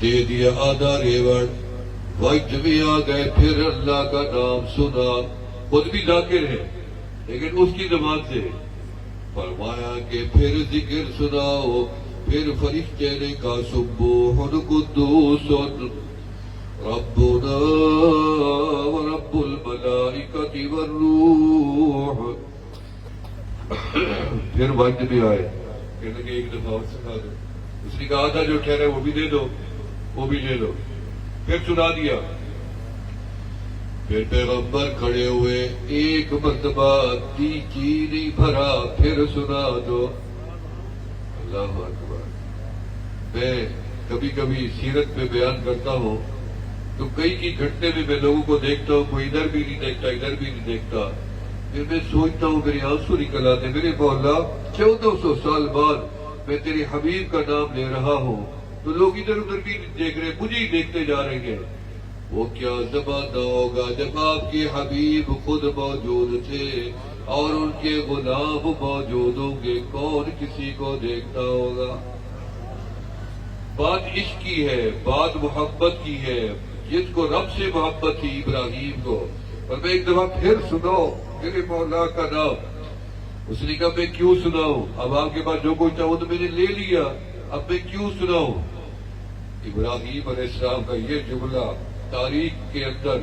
دے دیا آدھا ریوڑ، وقت بھی آ گئے، پھر اللہ کا نام سنا، خود بھی ذاکر ہے لیکن اس کی زبان سے۔ فرمایا کہ پھر ذکر سناؤ، پھر فرشتے نے کہا سبوح قدوس ربنا ورب الملائکۃ والروح۔ پھر وقت بھی آئے، کہنے کہ ایک دفعہ اور سنا دو۔ اس نے کہا تھا جو ٹھہرے وہ بھی دے دو، وہ بھی لے لو، پھر سنا دیا۔ پھر پیغمبر کھڑے ہوئے، ایک مرتبہ چی نہیں بھرا، پھر سنا دو۔ اللہ اکبر۔ میں کبھی کبھی سیرت میں بیان کرتا ہوں تو کئی کی گھٹنے میں میں لوگوں کو دیکھتا ہوں، کوئی ادھر بھی نہیں دیکھتا، ادھر بھی نہیں دیکھتا، پھر میں سوچتا ہوں، میرے آنسو نکل آتے، میرے مولا 1400 سال بعد میں تیرے حبیب کا نام لے رہا ہوں تو لوگ ادھر ادھر بھی نہیں دیکھ رہے، مجھے ہی دیکھتے جا رہے ہیں۔ وہ کیا زمانہ ہوگا جب آپ کے حبیب خود موجود تھے اور ان کے غلام موجود ہوں گے، کون کسی کو دیکھتا ہوگا؟ بات عشق کی ہے، بات محبت کی ہے، جس کو رب سے محبت تھی ابراہیم کو۔ اور میں ایک دفعہ پھر سناؤ میرے مولا کا نام۔ اس نے کہا میں کیوں سناؤں، اب آپ کے پاس جو کچھ تھا وہ تو میں نے لے لیا، اب میں کیوں سناؤں؟ ابراہیم علیہ السلام کا یہ جملہ تاریخ کے اندر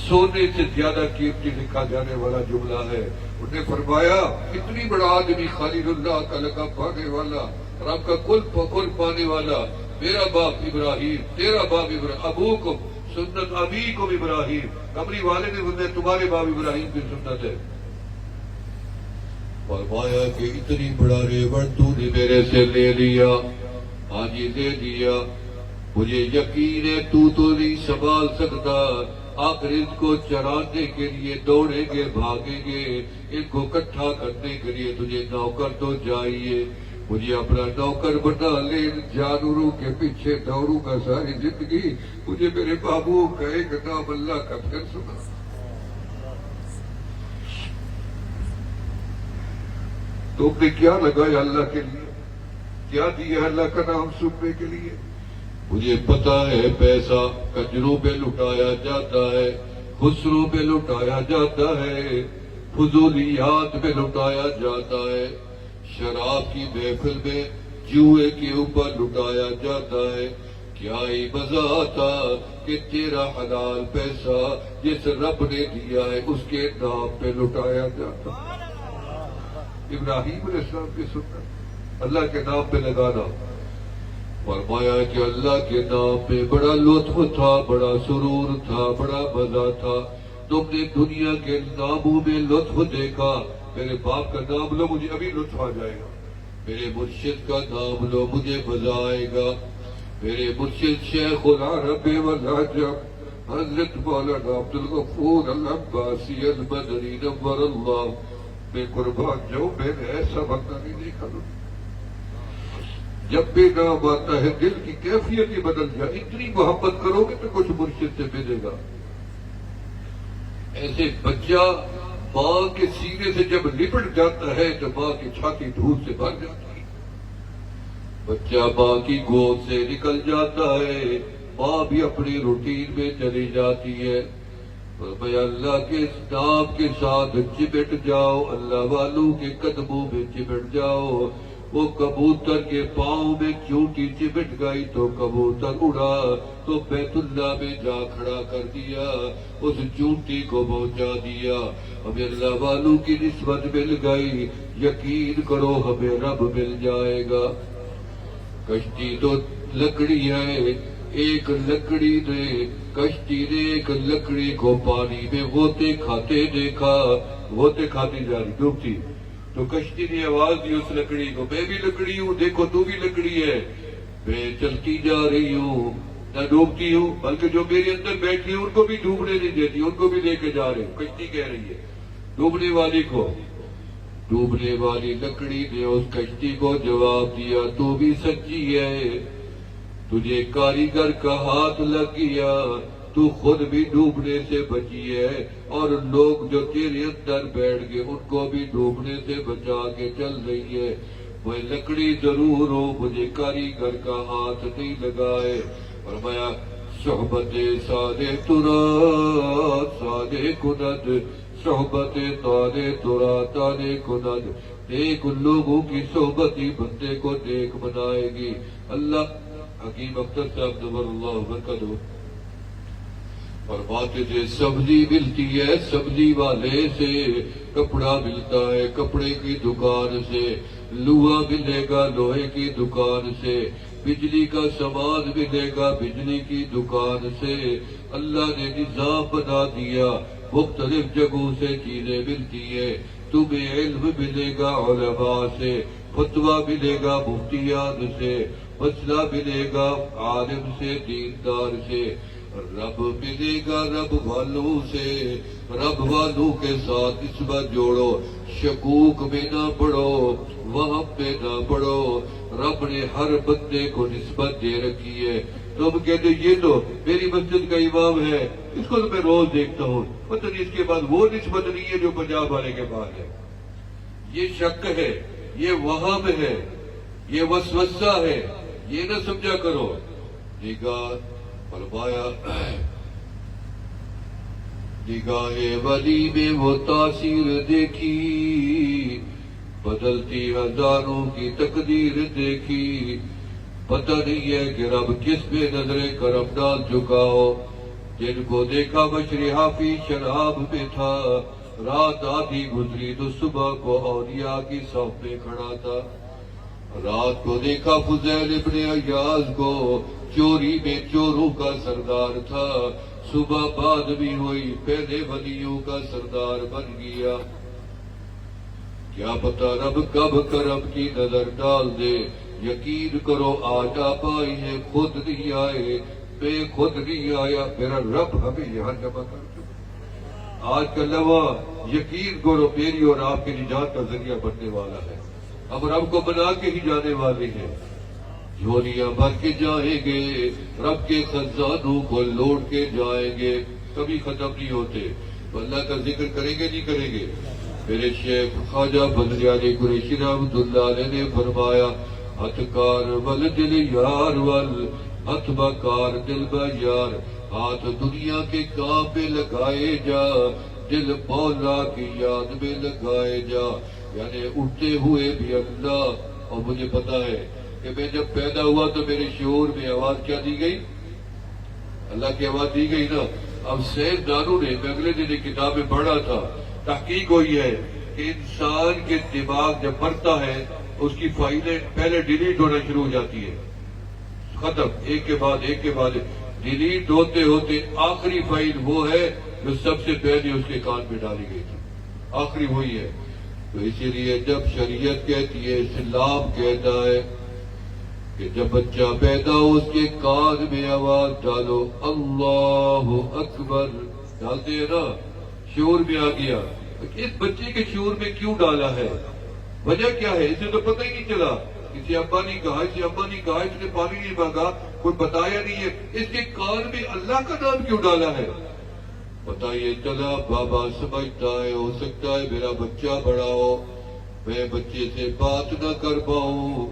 سونے سے زیادہ قیمتی لکھا جانے والا جملہ ہے۔ انہوں نے فرمایا اتنی بڑا آدمی، خلیل اللہ کا لقب پانے والا، رب کا کل پانے والا، میرا باپ ابراہیم، تیرا باپ ابراہیم، ابوکم سنت ابیکم ابراہیم، کمری والے نے بولے تمہارے باپ ابراہیم کی سنت ہے۔ فرمایا کہ اتنی بڑا ریوڑ تو نے میرے سے لے لیا، ہاں جی دے دیا، مجھے یقین ہے تو نہیں سنبھال سکتا. آخر اس کو چرانے کے لیے دوڑیں گے, بھاگیں گے, ان کو اکٹھا کرنے کے لیے تجھے نوکر تو چاہیے. مجھے اپنا نوکر بنا لے, جانوروں کے پیچھے دوڑوں گا ساری زندگی. مجھے میرے بابو کا ایک نام اللہ کا پھر سنا. تم نے کیا لگایا اللہ کے لیے؟ کیا دیا اللہ کا نام سننے کے لیے؟ مجھے پتا ہے پیسہ کجروں پہ لٹایا جاتا ہے, خسروں پہ لٹایا جاتا ہے, فضولیات پہ لٹایا جاتا ہے, شراب کی محفل میں جوئے کے اوپر لٹایا جاتا ہے. کیا ہی مزہ آتا کہ تیرا حلال پیسہ جس رب نے دیا ہے اس کے نام پہ لٹایا جاتا. ابراہیم علیہ السلام کی سنت اللہ کے نام پہ لگانا. فرمایا کہ اللہ کے نام پہ بڑا لطف تھا, بڑا سرور تھا, بڑا مزہ تھا. تم نے دنیا کے ناموں میں لطف دیکھا. میرے باپ کا نام لو, مجھے ابھی لطف آ جائے گا. میرے مرشد کا نام لو, مجھے مزہ آئے گا. میرے مرشد شیخ العرب والعجم حضرت مولانا عبد الغفور العباسی المدنی نور اللہ میں قربان جاؤں, میں نے ایسا بندہ نہیں دیکھا. جب بھی نام آتا ہے دل کی کیفیت ہی بدل جائے. اتنی محبت کرو گے تو کچھ مرشد سے ملے گا. ایسے بچہ ماں کے سینے سے جب لپٹ جاتا ہے تو ماں کی چھاتی دھوپ سے بھر جاتی ہے. بچہ ماں کی گود سے نکل جاتا ہے, ماں بھی اپنی روٹین میں چلی جاتی ہے. میں اللہ کے نام کے ساتھ چمٹ جاؤ, اللہ والوں کے قدموں میں چمٹ جاؤ. وہ کبوتر کے پاؤں میں چونٹی چمٹ گئی تو کبوتر اڑا تو بیت اللہ میں جا کھڑا کر دیا, اس چونٹی کو پہنچا دیا. ہمیں اللہ والوں کی نسبت مل گئی, یقین کرو ہمیں رب مل جائے گا. کشتی تو لکڑی ہے, ایک لکڑی نے کشتی نے ایک لکڑی کو پانی میں غوطے کھاتے دیکھا. غوطے کھاتی جا رہی, ڈوبتی. تو کشتی نے آواز دی اس لکڑی کو, میں بھی لکڑی ہوں, دیکھو تو بھی لکڑی ہے, میں چلتی جا رہی ہوں, نہ ڈوبتی ہوں, بلکہ جو میرے اندر بیٹھی ان کو بھی ڈوبنے نہیں دیتی, ان کو بھی لے کے جا رہی ہوں. کشتی کہہ رہی ہے ڈوبنے والی کو. ڈوبنے والی لکڑی نے اس کشتی کو جواب دیا, تو بھی سچی ہے, تجھے کاریگر کا ہاتھ لگ گیا, تو خود بھی ڈوبنے سے بچی ہے, اور لوگ جو تیرے اندر بیٹھ گئے ان کو بھی ڈوبنے سے بچا کے چل رہی ہے. میں لکڑی ضرور ہوں, مجھے کاریگر کا ہاتھ نہیں لگا ہے. فرمایا صحبت سادے ترا سادے کند, صحبت تانے ترا تانے کند. ایک لوگوں کی صحبت ہی بندے کو نیک بنائے گی. اللہ حکیم اختر صاحب نور اللہ برکتہ فرماتے تھے سبزی ملتی ہے سبزی والے سے, کپڑا ملتا ہے کپڑے کی دکان سے, لوہا ملے گا لوہے کی دکان سے, بجلی کا سامان ملے گا بجلی کی دکان سے. اللہ نے نظام بنا دیا, مختلف جگہوں سے چیزیں ملتی ہے. تمہیں علم ملے گا علماء سے, فتویٰ ملے گا مفتیان سے, مسئلہ ملے گا عالم سے, دیندار سے. رب ملے گا رب والوں سے, رب والوں کے ساتھ نسبت جوڑو, شکوک میں نہ پڑو, وہم میں نہ پڑو. رب نے ہر بندے کو نسبت دے رکھی ہے. تم کہتے یہ تو میری مسجد کا امام ہے, اس کو تو میں روز دیکھتا ہوں, پتہ نہیں اس کے بعد وہ نسبت نہیں ہے جو پنجاب والے کے بعد ہے. یہ شک ہے, یہ وہم ہے, یہ وسوسہ ہے, یہ نہ سمجھا کرو. نگاہ فرمایا نگاہ ولی میں وہ تاثیر دیکھی, بدلتی ہزاروں کی تقدیر دیکھی. پتہ نہیں ہے کہ رب کس پہ نظر کرم ڈال چکا ہو. جن کو دیکھا بشری حافی شراب میں تھا, رات آدھی گزری تو صبح کو اولیاء کی صف میں کھڑا تھا. رات کو دیکھا فضیل ابن عیاض کو, چوری میں چوروں کا سردار تھا. صبح بعد بھی ہوئی, پہلے ولیوں کا سردار بن گیا. کیا پتا رب کب کرم کی نظر ڈال دے. یقین کرو آج آپ آئی ہیں، خود نہیں آئے، میں خود نہیں آیا، میرا رب ہمیں یہاں جمع کر چکا۔ آج کا لمحہ یقین کرو میری اور آپ کی نجات کا ذریعہ بننے والا ہے، ہم رب کو بنا کے ہی جانے والے ہیں، جھولیاں بھر کے جائیں گے، رب کے خزانوں کو لوٹ کے جائیں گے، کبھی ختم نہیں ہوتے۔ تو اللہ کا ذکر کریں گے نہیں کریں گے؟ میرے شیخ خواجہ بدر علی قریشی رحمۃ اللہ علیہ نے فرمایا، ہتھ کار ول دل یار ول، ہتھ بکار دل بیار، ہاتھ دنیا کے کام پہ لگائے جا، دل مولا کی یاد میں لگائے جا۔ یعنی اٹھتے ہوئے بھی اللہ، اور مجھے پتا ہے کہ میں جب پیدا ہوا تو میرے شعور میں آواز کیا دی گئی؟ اللہ کی آواز دی گئی نا۔ اب سید دانو نے، میں اگلے دن ایک کتاب میں پڑھا تھا، تحقیق ہوئی ہے کہ انسان کے دماغ جب مرتا ہے اس کی فائلیں پہلے ڈیلیٹ ہونا شروع ہو جاتی ہے، ختم، ایک کے بعد ایک کے بعد ڈیلیٹ ہوتے ہوتے آخری فائل وہ ہے جو سب سے پہلے اس کے کان میں ڈالی گئی تھی، آخری وہی ہے۔ تو اسی لیے جب شریعت کہتی ہے، اسلام کہتا ہے کہ جب بچہ پیدا ہو اس کے کان میں آواز ڈالو، اللہ اکبر، ڈالتے ہیں نا، شعور میں آ گیا۔ اس بچے کے شعور میں کیوں ڈالا ہے؟ وجہ کیا ہے؟ اسے تو پتہ ہی نہیں چلا، کسی ابا نے کہا، اسے ابا نے کہا، اس نے پانی نہیں مانگا، کوئی بتایا نہیں ہے، اس کے کان میں اللہ کا نام کیوں ڈالا ہے؟ بتائیے، چلا بابا سمجھتا ہے ہو سکتا ہے میرا بچہ بڑا ہو، میں بچے سے بات نہ کر پاؤں،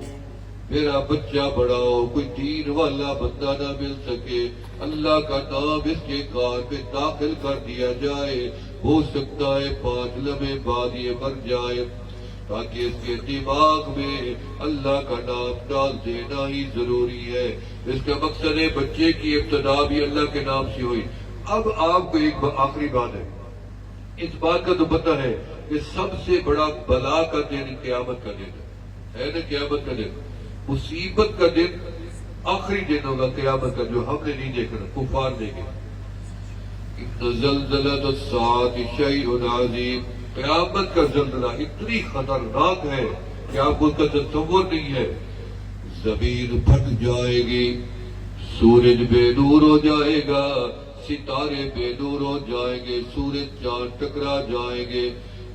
میرا بچہ بڑا ہو، کوئی دین والا بندہ نہ مل سکے، اللہ کا نام اس کے کان میں داخل کر دیا جائے، ہو سکتا ہے 5 لمحے بعد یہ مر جائے، تاکہ اس کے دماغ میں اللہ کا نام ڈال دینا ہی ضروری ہے۔ اس کا مقصد ہے بچے کی ابتدا بھی اللہ کے نام سے ہوئی۔ اب آپ کو ایک آخری بات ہے، اس بات کا تو پتہ ہے کہ سب سے بڑا بلا کا دن قیامت کا دن ہے نا، قیامت کا دن، مصیبت کا دن آخری دن ہوگا قیامت کا، جو ہم نے نہیں دیکھنا، کفار دیکھیں۔ ان زلزلۃ الساعۃ شیء عظیم، قیامت کا زلزلہ اتنی خطرناک ہے کہ آپ اس کا تصور نہیں ہے۔ زمین پھٹ جائے گی، سورج بے نور ہو جائے گا، ستارے بے نور ہو جائیں گے، سورج چاند ٹکرا جائیں گے،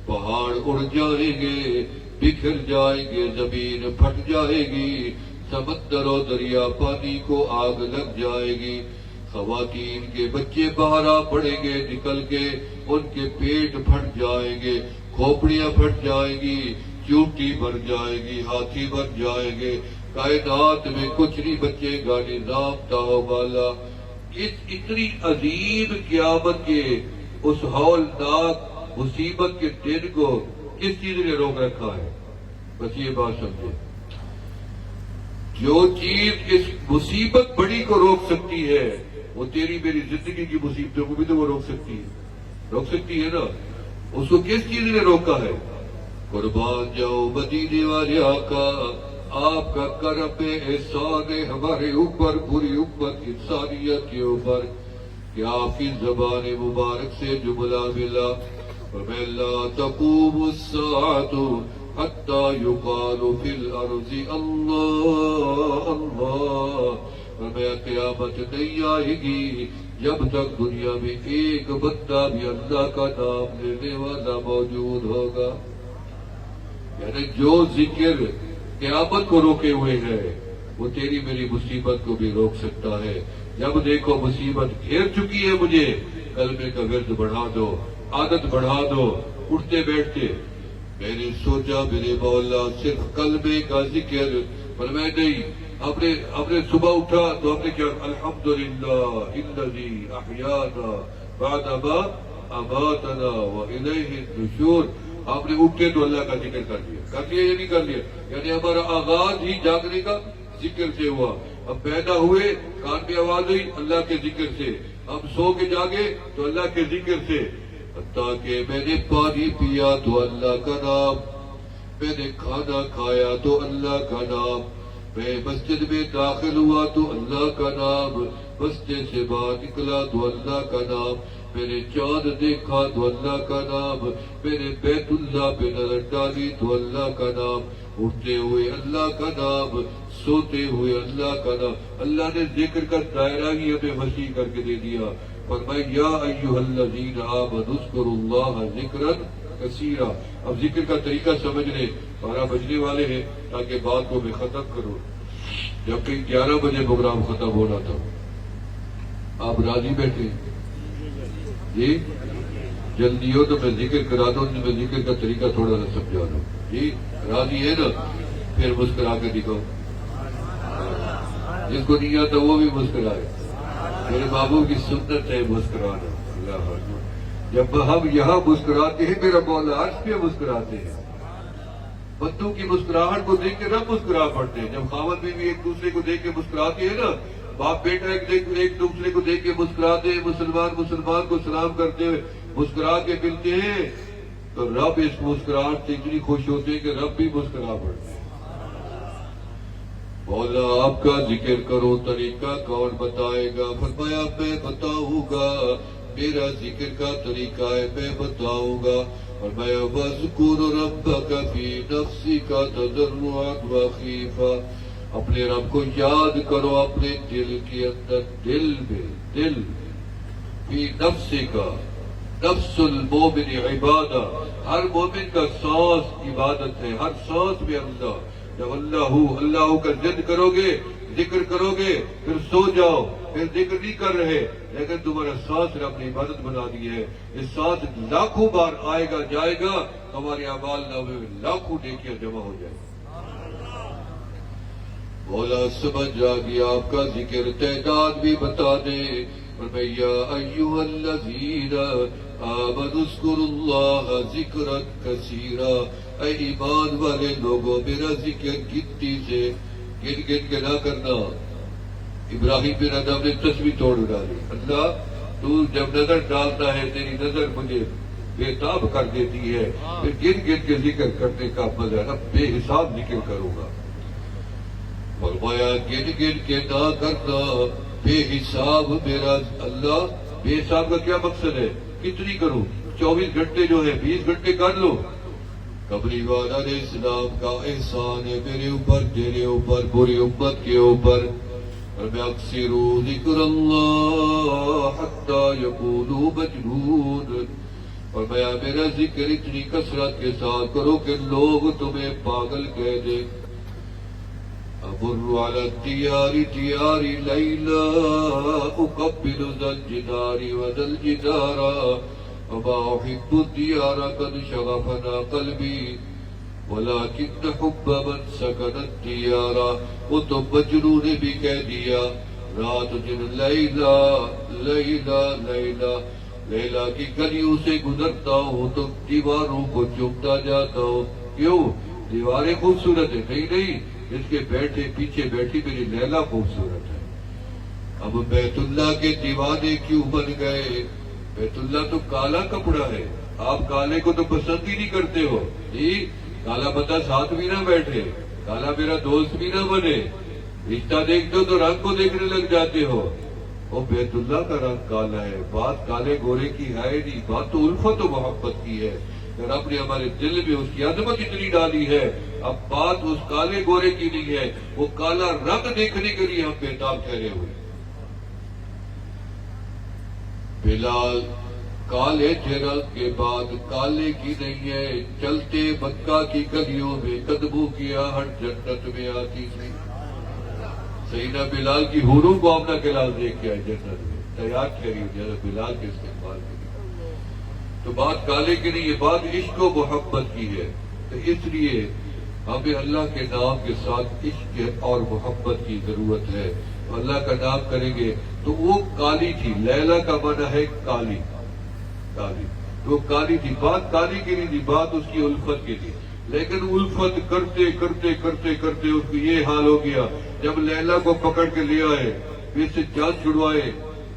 پہاڑ اڑ جائیں گے، بکھر جائیں گے، زمین پھٹ جائے گی، سمندر و دریا پانی کو آگ لگ جائے گی، خواتین کے بچے باہر آ پڑیں گے نکل کے، ان کے پیٹ پھٹ جائیں گے، کھوپڑیاں پھٹ جائیں گی، چونٹی بھر جائے گی، ہاتھی بن جائیں گے، کائنات میں کچھ نہیں بچے گا، نظام تاؤ والا۔ اس اتنی عظیم قیامت کے اس ہولناک مصیبت کے دن کو کس چیز نے روک رکھا ہے؟ بس یہ بات سمجھے، جو چیز اس مصیبت بڑی کو روک سکتی ہے وہ تیری میری زندگی کی مصیبتوں کو بھی تو وہ روک سکتی ہے نا۔ اس کو کس چیز نے روکا ہے؟ قربان جاؤ مدینے والے آقا، آپ کا کرم احسان ہے ہمارے اوپر، پوری امت انسانیت کے اوپر، کہ آپ کی زبان مبارک سے جملہ ملا، فرمایا لا تقوم الساعۃ حتی یقال فی الارض اللہ اللہ، فرمایا قیامت نہیں آئے گی جب تک دنیا میں ایک بندہ بھی اللہ کا نام لینے والا موجود ہوگا۔ یعنی جو ذکر قیامت کو روکے ہوئے ہے وہ تیری میری مصیبت کو بھی روک سکتا ہے۔ جب دیکھو مصیبت گھیر چکی ہے مجھے، کلمے کا ورد بڑھا دو، عادت بڑھا دو، اٹھتے بیٹھتے۔ میں نے سوچا میرے مولا صرف کلمے کا ذکر، پر میں نہیں، ہم نے صبح اٹھا تو ہم نے کیا، الحمدللہ الذی احیانا بعد ما اماتنا والیہ النشور، آپ نے اٹھے تو اللہ کا ذکر کر لیا یا نہیں کر لیا؟ یعنی ہمارا آغاز ہی جاگنے کا ذکر سے ہوا۔ اب پیدا ہوئے کان میں آواز ہوئی اللہ کے ذکر سے، ہم سو کے جاگے تو اللہ کے ذکر سے، حتیٰ کہ میں نے پانی پیا تو اللہ کا نام، میں نے کھانا کھایا تو اللہ کا نام، میں مسجد میں داخل ہوا تو اللہ کا نام، مسجد سے باہر نکلا تو اللہ کا نام، میں نے چاند دیکھا تو اللہ کا نام، میں نے بیت اللہ پہ نظر ڈالی تو اللہ کا نام، اٹھتے ہوئے اللہ کا نام، سوتے ہوئے اللہ کا نام. اللہ نے ذکر کا دائرہ ہی ہمیں وسیع کر کے دے دیا. فرمایا یا ایھا الذین آمنوا اذکروا اللہ ذکرا کثیرا. اب ذکر کا طریقہ سمجھ لیں. 12 بجنے والے ہیں تاکہ بات کو میں ختم کروں، جبکہ 11 بجے پروگرام ختم ہونا تھا. آپ راضی بیٹھے جی؟ جلدی ہو تو میں ذکر کرا دوں، میں ذکر کا طریقہ تھوڑا سا سمجھا دوں. جی راضی ہے نا؟ پھر مسکرا کے دکھاؤ. جس کو نہیں آتا وہ بھی مسکرائے. میرے بابو کی سنت ہے مسکرانا. اللہ اکبر. جب ہم یہاں مسکراتے ہیں میرا مولا عرش پہ مسکراتے ہیں. بندوں کی مسکراہٹ کو دیکھ کے رب مسکرا پڑتے ہیں. جب خاوند بیوی ایک دوسرے کو دیکھ کے مسکراتے ہیں نا، باپ بیٹا ایک دوسرے کو دیکھ کے مسکراتے ہیں، مسلمان کو سلام کرتے ہوئے مسکرا کے ملتے ہیں، تو رب اس مسکراہٹ سے اتنی خوش ہوتے ہیں کہ رب بھی مسکرا پڑتے ہیں. مولا آپ کا ذکر کرو طریقہ کون بتائے گا؟ فرمایا میں بتاؤں گا. میرا ذکر کا طریقہ ہے میں بتاؤں گا. فرمایا وَاذْكُرْ رَبَّكَ فِي نَفْسِكَ تَضَرُّعًا وَخِيفًا. اپنے رب کو یاد کرو اپنے دل کے اندر. دل میں دل فی نفسک. نفس المومن عبادہ. ہر مومن کا سانس عبادت ہے. ہر سانس میں اللہ. جب اللہ کا ذکر کرو گے، ذکر کرو گے، پھر سو جاؤ، پھر ذکر نہیں کر رہے، لیکن تمہارا سانس نے اپنی عبادت بنا دی ہے. یہ سانس لاکھوں بار آئے گا جائے گا، ہمارے اعمال نامے میں لاکھوں نیکیاں جمع ہو جائیں گی. مولا سمجھ آ گیا. آپ کا ذکر تعداد بھی بتا دے. فرمایا ایھا الذین آمنوا اذکروا اللہ ذکرا کثیرا. اے ایمان والے لوگوں میرا ذکر گنتی سے گن کے نہ کرنا. ابراہیم بن ادم نے تسبیح توڑ ڈالی. اللہ تو جب نظر ڈالتا ہے تیری نظر مجھے بے تاب کر دیتی ہے، پھر گن کے ذکر کرنے کا مزہ ہے. بے حساب ذکر کروں گا. فرمایا گن کے نہ کرنا بے حساب. میرا اللہ بے حساب کا کیا مقصد ہے؟ کتنی کروں؟ 24 گھنٹے جو ہے 20 گھنٹے کر لو. قبری والا علیہ السلام کا احسان ہے میرے اوپر، تیرے اوپر، پوری امت کے اوپر. اور میں اکثروا ذکر اللہ حتی یقولوا مجنون. اور میں میرا ذکر اتنی کثرت کے ساتھ کرو کہ لوگ تمہیں پاگل کہہ دیں. امر علی الدیار دیار لیلا اقبل ذا الجدار وذا الجدار وما احب الدیار قد شغفنا قلبی ولكن حب من سکن الدیار. وہ تو مجنوں نے بھی کہہ دیا رات دن لیلا لیلا لیلا. لیلا کی گلیوں سے گزرتا ہوں تو دیواروں کو چومتا جاتا ہوں. کیوں؟ دیواریں خوبصورت ہیں؟ نہیں، اس کے پیچھے بیٹھی میری لیلا خوبصورت ہے. اب بیت اللہ کے دیوانے کیوں بن گئے؟ بیت اللہ تو کالا کپڑا ہے. آپ کالے کو تو پسند ہی نہیں کرتے ہو. جی کالا بندہ ساتھ بھی نہ بیٹھے، کالا میرا دوست بھی نہ بنے. رشتہ دیکھتے ہو تو رنگ کو دیکھنے لگ جاتے ہو. وہ بیت اللہ کا رنگ کالا ہے. بات کالے گورے کی ہے نہیں، بات تو الفت و محبت کی ہے. رب نے ہمارے دل میں اس کی عظمت اتنی ڈالی ہے. اب بات اس کالے گورے کی نہیں ہے، وہ کالا رنگ دیکھنے کے لیے ہم بےتاب ٹھہرے ہوئے. بلال کالے تھے رنگ کے بعد کالے کی نہیں ہے. چلتے مکہ کی گلیوں میں قدموں کی آہٹ جنت میں آتی تھی. سیدنا بلال کی حوروں کو اپنا کلاس دیکھ کے آئے جنت میں تیار ٹھہری ہوئی بلال کے استقبال کے لیے. تو بات کالے کی نہیں ہے، بات عشق و محبت کی ہے. تو اس لیے ہمیں اللہ کے نام کے ساتھ عشق اور محبت کی ضرورت ہے. اللہ کا نام کریں گے تو وہ کالی تھی. لیلا کا معنی ہے کالی. وہ کالی تھی. بات کالی کی نہیں تھی، بات اس کی الفت کی تھی. لیکن الفت کرتے کرتے کرتے کرتے اس کو یہ حال ہو گیا. جب لیلا کو پکڑ کے لے آئے، اس سے جان چھڑوائے،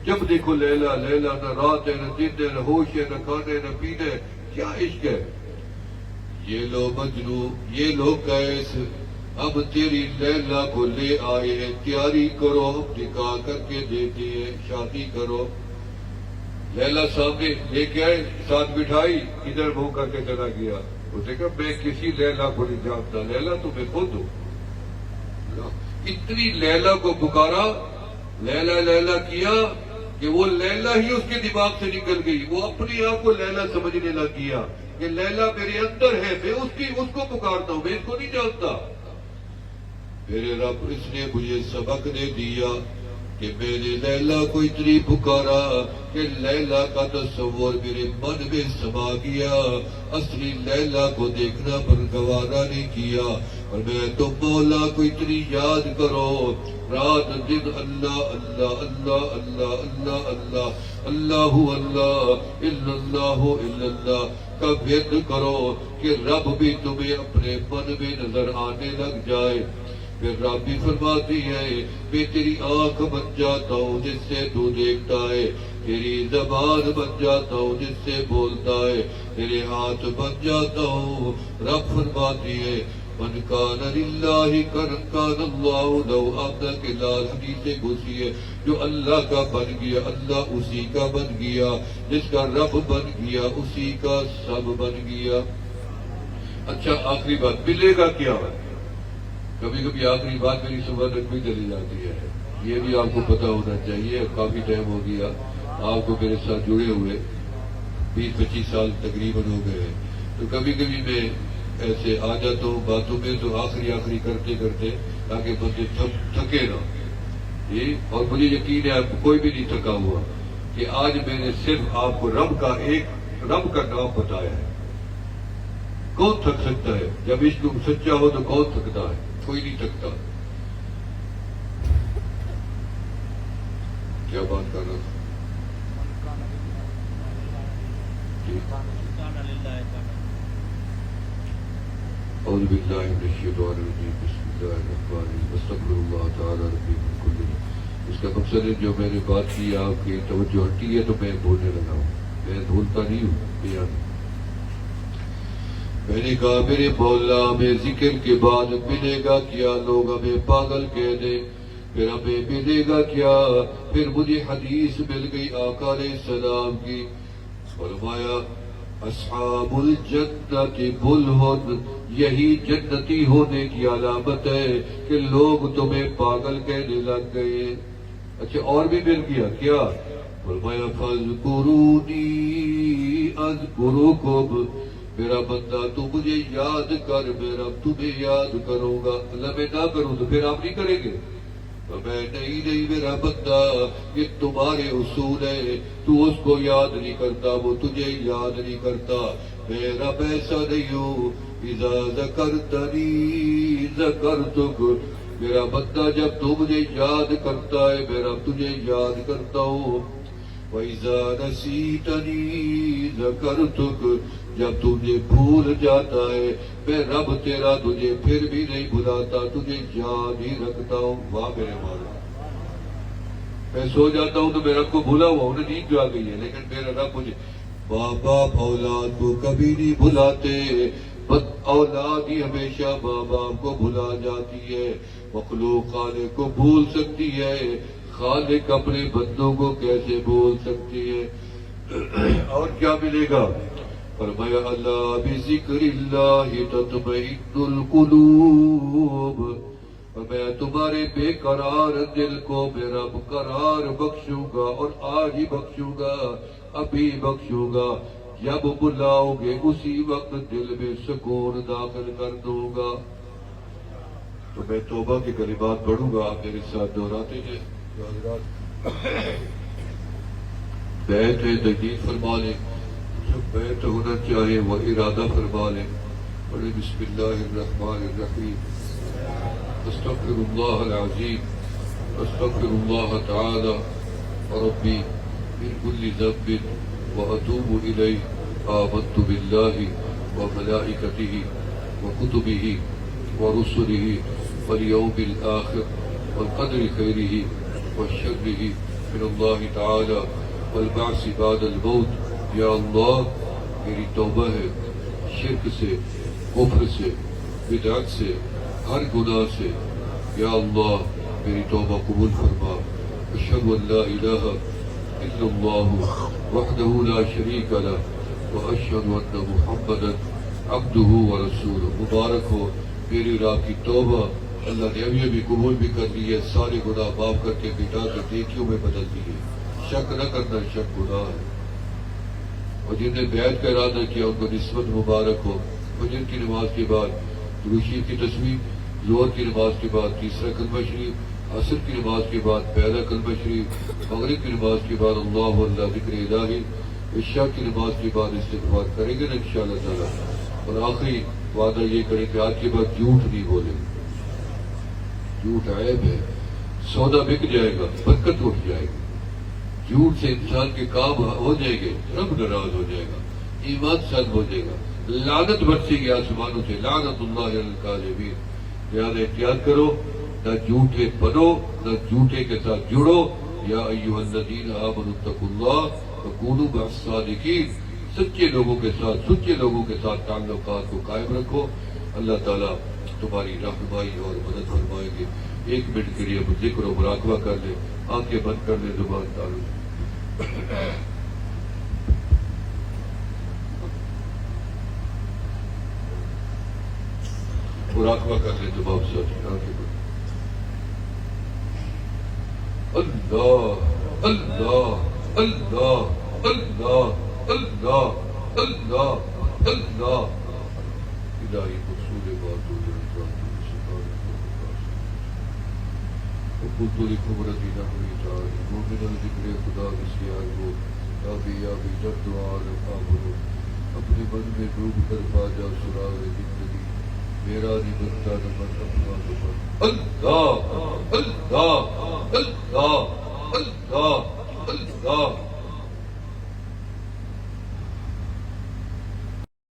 جب دیکھو لیلا لیلا، نہ رات ہے نہ دن ہے، نہ ہوش ہے نہ کھانے نہ پینے. کیا عشق ہے! یہ لو مجنو، یہ لو قیس، اب تیری لیلا کو لے آئے ہیں، تیاری کرو، ہم نکاح کر کے دیتے ہیں، شادی کرو. لیلا سامنے لے کے آئے، ساتھ بٹھائی، ادھر منہ کر کے چلا گیا. اس نے کہا میں کسی لیلا کو نہیں جانتا، لیلا تمہیں خود ہو. اتنی لیلا کو پکارا، لیلا لیلا کیا کہ وہ لیلا ہی اس کے دماغ سے نکل گئی. وہ اپنی آپ کو لیلا سمجھنے لگ گیا کہ لیلا میرے اندر ہے، میں اس کو پکارتا ہوں، میں اس کو نہیں جانتا. میرے رب اس نے مجھے سبق دے دیا کہ میں نے لیلا کو اتنی پکارا کہ لیلا کا تصور میرے من میں سما گیا. اصلی لیلا کو دیکھنا پر گوارا نہیں کیا. اور میں تو مولا کو اتنی یاد کرو رات دن، اللہ اللہ اللہ اللہ اللہ اللہ اللہ اللہ الا اللہ الا اللہ کا ورد کرو کہ رب بھی تمہیں اپنے من میں نظر آنے لگ جائے. پھر رب بھی فرماتی ہے میں تیری آنکھ بن جاتا ہوں جس سے تو دیکھتا ہے، تیری زبان بن جاتا ہوں جس سے بولتا ہے، تیرے ہاتھ بن جاتا ہوں. رب فرماتی ہے من کان للہ کان اللہ لو عبدا کے لال حدیث گھسی ہے. جو اللہ کا بن گیا اللہ اسی کا بن گیا، جس کا رب بن گیا اسی کا سب بن گیا. اچھا آخری بات، ملے گا کیا ہے؟ کبھی کبھی آخری بات میری صبح تک بھی چلی جاتی ہے، یہ بھی آپ کو پتا ہونا چاہیے. کافی ٹائم ہو گیا آپ کو میرے ساتھ جڑے ہوئے، 20-25 سال تقریباً ہو گئے. تو کبھی کبھی میں ایسے آ جاتا ہوں باتوں میں تو آخری کرتے کرتے تاکہ بندے تھکے نہ. اور مجھے یقین ہے آپ کو کوئی بھی نہیں تھکا ہوا کہ آج میں نے صرف آپ کو رب کا نام بتایا ہے. کون تھک سکتا ہے؟ جب عشق سچا ہو تو کون تھکتا ہے؟ کوئی نہیں تھکتا. کیا بات کر رہا تھا؟ اعوذ باللہ من الشیطان الرجیم، بسم اللہ الرحمن الرحیم، استغفر اللہ تعالی ربی من کل ذنب. اس کا مقصد ہے جو میں نے بات کی آپ کی توجہ ہٹی ہے تو میں بولنے لگا ہوں، میں بھولتا نہیں ہوں. میں نے کہا میرے مولا ہمیں ذکر کے بعد ملے گا کیا؟ لوگ ہمیں پاگل کہہ دیں، پھر ہمیں ملے گا کیا؟ پھر مجھے حدیث مل گئی آقا علیہ السلام کی، فرمایا اصحاب الجنت بلہن، یہی جنتی ہونے کی علامت ہے کہ لوگ تمہیں پاگل کہنے لگ گئے. اچھا اور بھی مل گیا کیا؟ فرمایا فاذکرونی اذکرکم، میرا بندہ تو مجھے یاد کر، میرا تمہیں یاد کروں گا. اللہ میں نہ کروں تو پھر آپ نہیں کریں گے. میں نہیں میرا بندہ، یہ تمہارے اصول ہے، تو اس کو یاد نہیں کرتا وہ تجھے یاد نہیں کرتا. میرا ایسا نہیں ہوں، اذا ذکرتنی ذکرتک، میرا بندہ جب تو مجھے یاد کرتا ہے میرا تجھے یاد کرتا ہوں. وَإِذَا نَسِيتَنِي ذَكَرْتُكَ، جب تجھے بھول جاتا ہے میں رب تیرا تجھے پھر بھی نہیں بھلاتا، تجھے یاد ہی رکھتا ہوں. واہ میرے مولا، میں سو جاتا ہوں تو میرا رب کو بھولا ہوا، انہیں نیند جو آ گئی ہے، لیکن میرا رب مجھے. ماں باپ اولاد کو کبھی نہیں بھلاتے، اولاد ہی ہمیشہ ماں باپ کو بھلا جاتی ہے. مخلوق خالق کو بھول سکتی ہے، خالق اپنے بندوں کو کیسے بھول سکتی ہے؟ اور کیا ملے گا؟ فرمایا اللہ بذکر اللہ تطمئن القلوب، میں تمہارے بے قرار دل کو میرا قرار بخشوں گا، اور آج ہی بخشوں گا، ابھی بخشوں گا. جب بلاؤ گے اسی وقت دل میں سکون داخل کر دوں گا. تو میں توبہ کے کلمات پڑھوں گا، آپ میرے ساتھ دہراتے ہیں. بیت تجدید فرما لیں، جو بیت ہونا چاہے وہ ارادہ فرما لیں. پڑھیں بسم اللہ الرحمن الرحیم. استغفر اللہ العظیم، استغفر اللہ تعالی ربی من کل ذنب واتوب الیہ. آمنت باللہ وملائکتہ وکتبہ ورسلہ والیوم الآخر والقدر خیرہ وشرہ من اللہ تعالی والبعث بعد الموت. یا اللہ میری توبہ ہے شرک سے، کفر سے، بدعت سے، ہر گناہ سے. یا اللہ میری توبہ قبول فرما. اشہد ان لا الہ الا اللہ وحدہ لا شریک لہ واشہد ان محمدا عبدہ و رسول، مبارک ہو میری راہ کی توبہ، اللہ نے ابھی ابھی قبول بھی کر لی ہے، سارے گناہ معاف کر کے مٹا کے نیکیوں میں بدل دیے، شک نہ کرنا شک گناہ ہے۔ اور جن نے بیعت کا ارادہ کیا ان کو نسبت مبارک ہو، فجر کی نماز کے بعد روشی کی تصویر، ظہر کی نماز کے بعد تیسرا کلمہ شریف، عصر کی نماز کے بعد پہلا کلمہ شریف، مغرب کی نماز کے بعد اللہ اللہ ذکر الہی، عشاء کی نماز کے بعد استغفار کریں گے نا انشاءاللہ تعالی۔ اور آخری وعدہ یہ کریں کہ آج کے بعد جھوٹ نہیں بولیں، جھوٹ عیب ہے، سودا بک جائے گا، برکت اٹھ جائے گی، جھوٹ سے انسان کے کام ہو جائیں گے، رب ناراض ہو جائے گا، ایمان سلب ہو جائے گا، لعنت برسے گی آسمانوں سے، لعنت اللہ علی الکاذبین۔ لہذا احتیاط کرو، نہ جھوٹے بنو، نہ جھوٹے کے ساتھ جڑو۔ یا ایھا الذین آمنوا اتقوا اللہ وکونوا مع الصادقین، سچے لوگوں کے ساتھ تعلقات کو قائم رکھو، اللہ تعالیٰ تمہاری رہنمائی اور مدد فرمائیں گے۔ ایک منٹ کے لیے اب ذکر و مراقبہ کر لیں، آنکھیں بند کر لیں، زبان ڈالو، مراقبہ کر لیں زبان سے، آنکھیں بند۔ اللہ اللہ اللہ اللہ اللہ اللہ اللہ، الہی مقصود بات ہو جائے، قلت لكم رضينا تعالى ومن الذكر خدا بسیار ہو، یابی جب دعا رکھا بولو، اپنے من میں ڈوب کر پا جا سراغ زندگی، میرا نہیں بنتا نمن اپنا نمن۔ اللہ اللہ اللہ اللہ اللہ